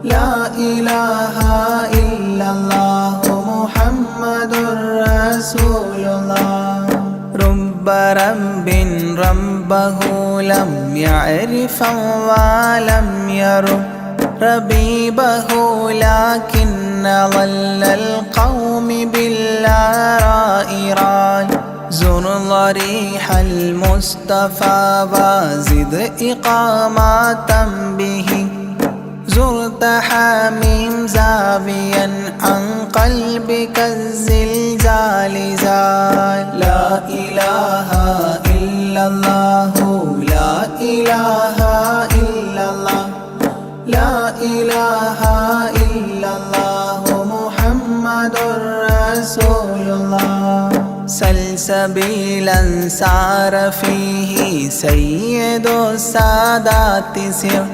لا إله إلا الله محمد رسول الله رب رب ربه لم يعرف ولم يرب ربيبه لكن ظل القوم بالآراء رال زر ضريح المصطفى وزد إقامة به زرت حميم زاويا عن قلبك الزلزال زال لا إله إلا الله لا إله إلا الله لا إله إلا الله محمد رسول الله سلسبيلا سار فيه سيد السادات سر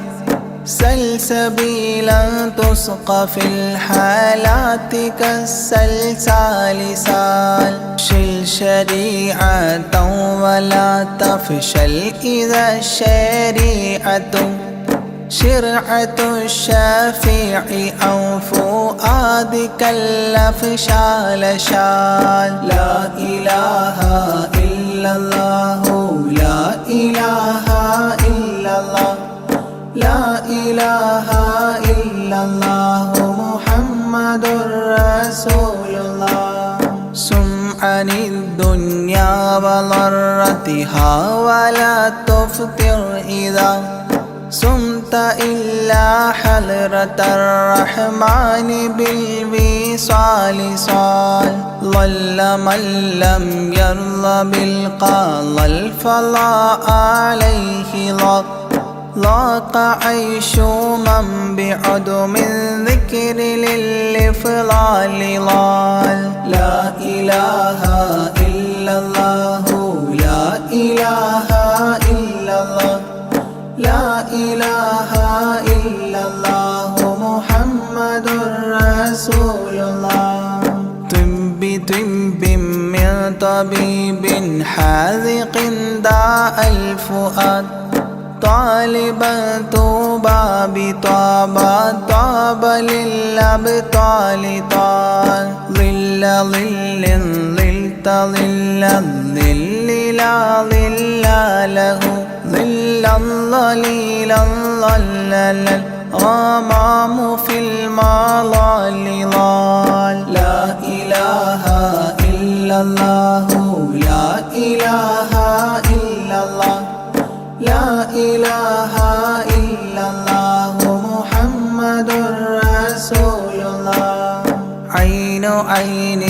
سلسبيلا تسقى في الحالات كالسلسال سال شل شريعة ولا تفشل إذا الشريعة شرعة الشافع أو فؤادك الأفشال شال لا إله إلا الله لا إله إلا الله لا إله إلا الله محمد رسول الله سم عن الدنيا وضرتها ولا تفطر إذا صمت إلا حضرة الرحمن بالوصال صال ظل من لم يرضى بالقضاء الفضاء عليه ضاق عيش من بعدم الذكر للإفضال ضال لا إله إلا الله لا إله إلا الله لا إله إلا الله محمد رسول الله طب من طبيب حاذق داء الفؤاد طالبا توب بطابا طاب للأبطال طال ظل ظل ظلت ظل الظل لا ظل له ظل الظليل الظلل الغمام في المظل ظال لا إله إلا الله لا إله إلا الله لا إله إلا الله محمد رسول الله عين عين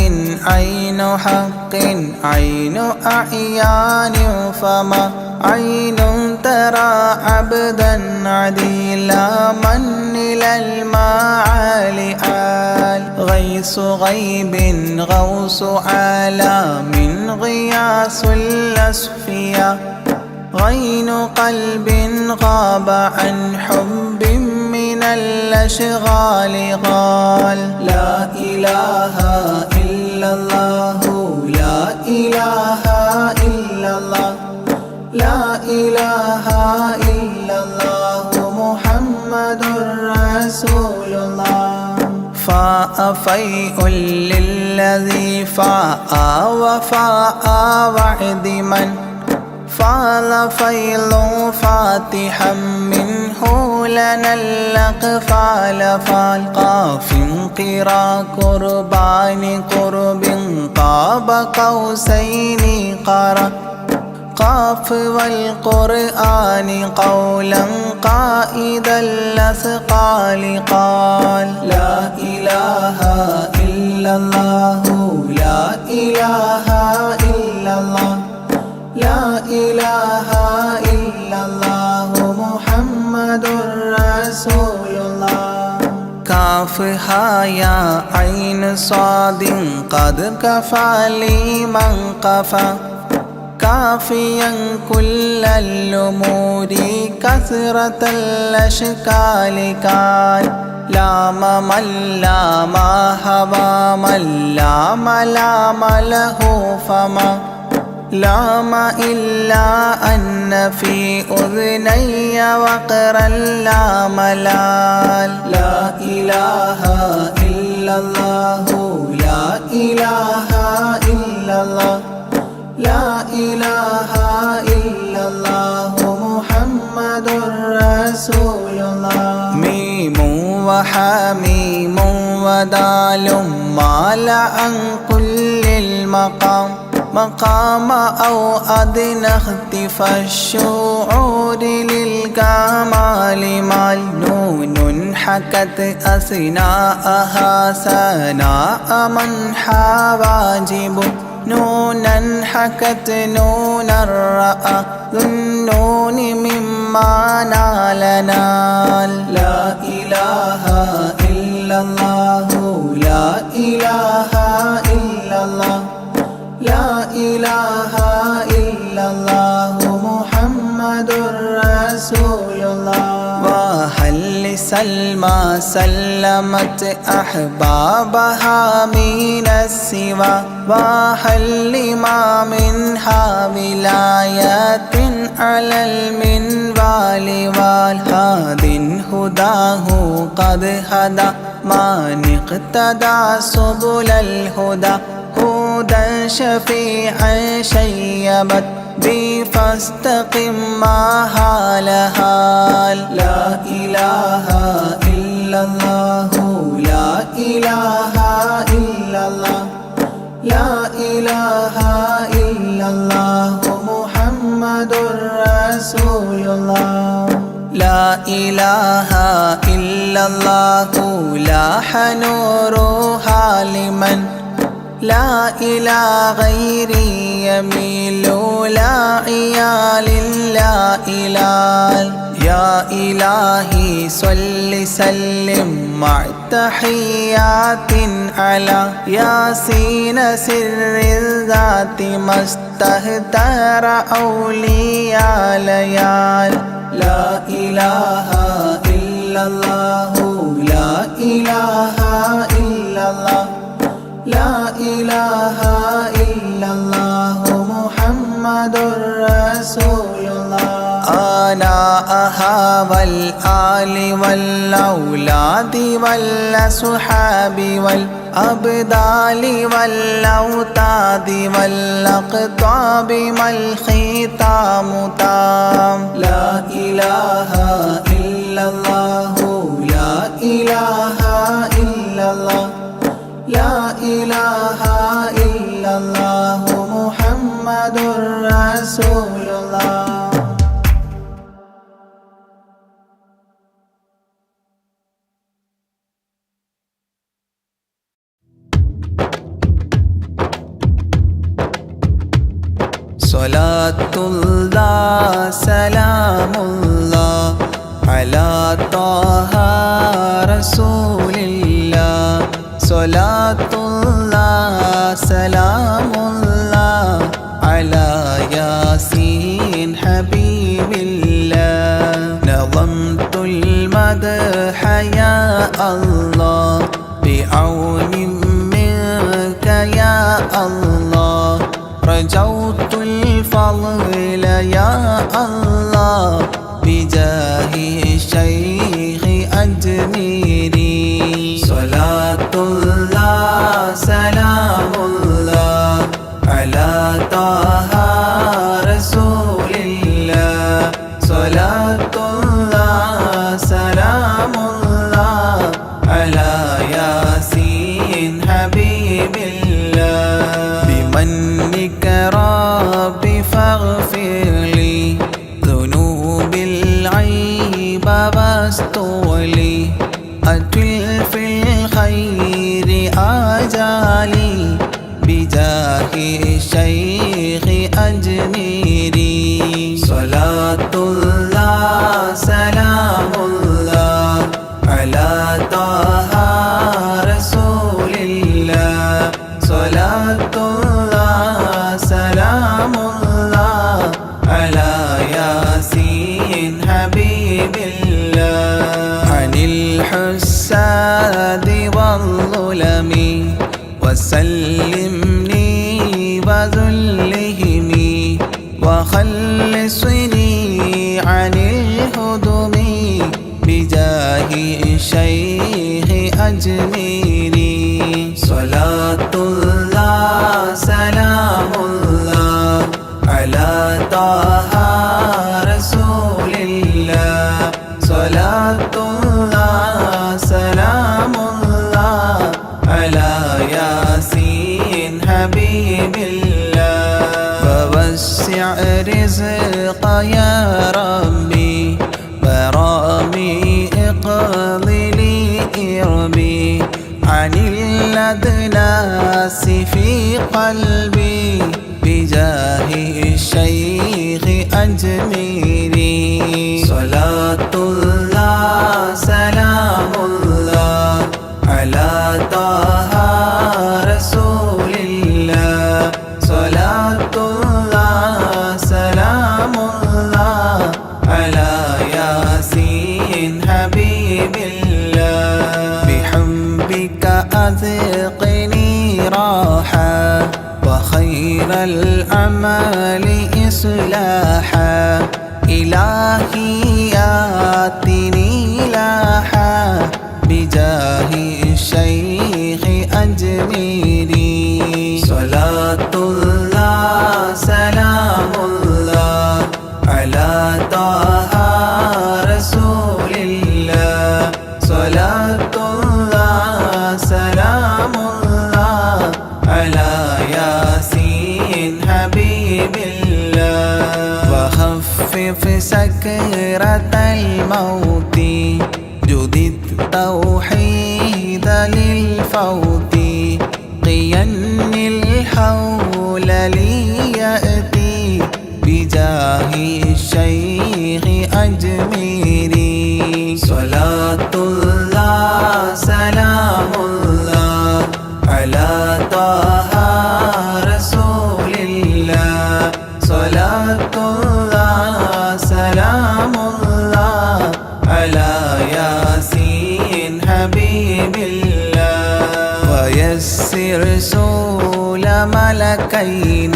عين حق عين أعيان فما عين ترى عبدا عديلا من إلى المعالي آل غيث غيب غوث عالم غياث الأصفياء غين قلب غاب عن حب من الأشغال قال لا إله إلا الله لا إله إلا الله لا إله إلا الله محمد رسول الله فاء فيء للذي فاء وفاء وعد من فال فيل فاتحا منه لنا الأقفال فالقاف قرا قربان قرب قاب قوسين قرأ قاف والقرآن قولا قائد الأثقال قال لا إله إلا الله لا إله إلا الله لا إله إلا الله محمد رسول الله كاف يا عين صاد قد كفى لي من قفى كافيا كل الأمور كثرة الأشكال كان لام من لام هوى من لام لام له فما لام إلا أن في أذني وقرا لا ملال لا إله إلا الله لا إله إلا الله لا إله إلا الله محمد رسول الله ميم وحميم ودال مال عن كل المقام مقام أو أدنى اختفى الشعور للكمال مال نون حكت أثناءها سناء من حواجب نونا حكت نون الرأى ذو النون مما نال نال لا إله إلا الله لا إله إلا الله لا إله إلا الله محمد رسول الله وهل لسلمى سلمت أحبابها من السوى وهل لما منها ولايات على المنوال والهاد هداه قد هدى من اقتدى سبل الهدى هدى شفيعا شيبت بي فاستقم معها لهال لا إله إلا الله لا إله إلا الله لا إله إلا الله محمد رسول الله لا إله إلا الله لاح نورها لمن لا إلى غيري يميل لا عيال لا إلال يا إلهي صل سلم مع تحيات على ياسين سر الذات ما استهتر أولياء ليال لا إله إلا الله لا إله إلا الله لا إله إلا الله محمد رسول الله آبناءها والآل والأولاد والأصحاب والأبدال والأوتاد والأقطاب ما الختام تام لا إله إلا الله لا إله إلا الله لا إله إلا الله محمد رسول الله. صلاة الله سلام الله على طه رسول الله صلاة الله سلام الله على ياسين حبيب الله نظمت المدح يا الله بعون منك يا الله رجوت الفضل يا الله بجاه الشيخ أجميري صلاة الله سلام الله على طه رسول الله صلاة الله سلام الله على ياسين حبيب الله بمنك ربي فاغفر لي ذنوب العيب واستولي أتل في الخير آجالي بجاه الشيخ أجميري صلاة الله سلام الله على طه رسول الله صلاة الله سلام الله على ياسين حبيب الله عن الحساد والظلم وسلمني وذلهم وخلصني عن الهدم بجاه الشيخ أجميري صلاة الله سلام الله على طه رسول الله صلاة الله سلام الله على ياسين حبيب الله فوسع رزق يا ربي برامي اقضي إربي عن الأدناس في قلبي بجاه الشيخ أجميري صلاة الله سلام الله على طه رسول الله صلاة الله سلام الله على ياسين حبيب الله بحبك أذقني راحة وخير الأعمال إصلاحا إلهي آتني لاحا بجاه الشيخ أجميري صلاة الله سلام الله على طه رسول الله صلاة الله سلام الله على ياسين حبيب الله وخفف سكرة الموت جدد توحيد للفوت قين الحول ليأتي بجاه الشيخ أجميري صلاة الله سلام الله على طه رسول الله صلاة الله سلام الله على ياسين حبيب الله ويسر سول ملكين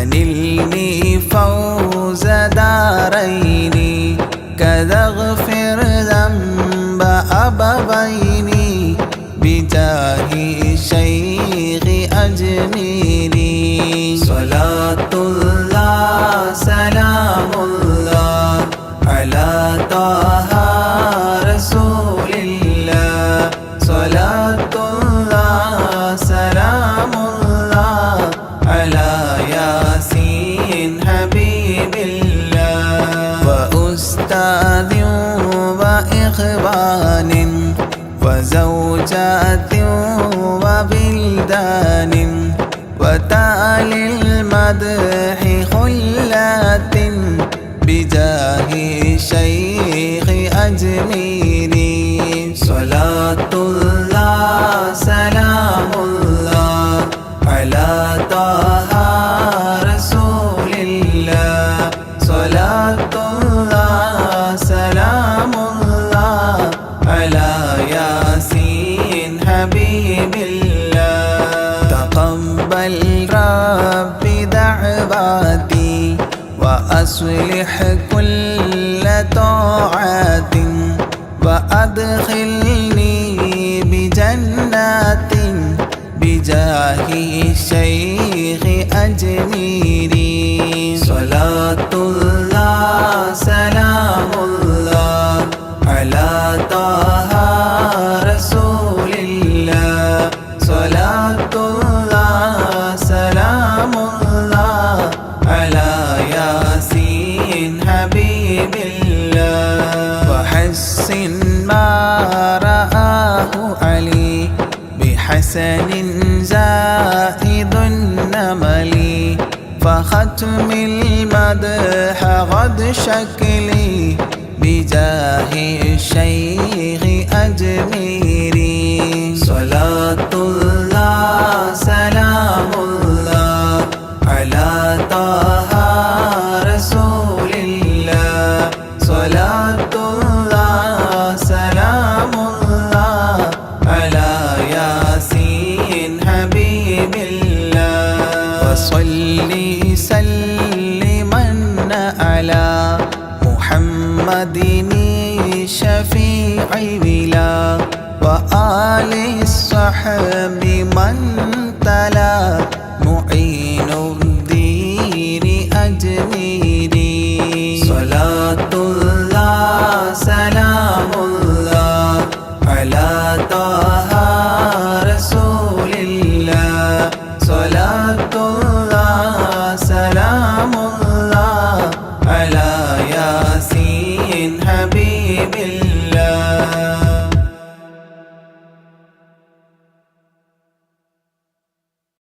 أنلني فوز دارين كذا اغفر ذنب أبويني بجاه شيخ أجميري صلاة الله سلام الله على طه رسول الله صلاة الله سلام الله على ياسين حبيب الله وأستاذ وإخوان وزوجات وبلدان وتالي المدح خلات بجاه شيخ أجميري صلاة الله سلام الله على طه رسول الله صلاة الله سلام الله على ياسين حبيب الله تقبل ربي دعواتي وأصلح كل طاعات وأدخلني بجنات بجاه الشيخ أجميري صلاة الله سلام الله على طه رسول الله صلاة الله سلام الله على ياسين حبيب الله وحسن ما رآه علي بحسن زائد النمل فختم المدح غد شكلي بجاه الشيخ أجميري صلاة الله سلام الله على طه رسول الله صلاة الله سلام الله على ياسين حبيب الله وصلي سلما على محمد شفيع بلا وآل الصحب من تلا معين الدين أجميري صلاة الله سلام الله على طه رسول الله صلاة الله سلام الله على ياسين حبيب الله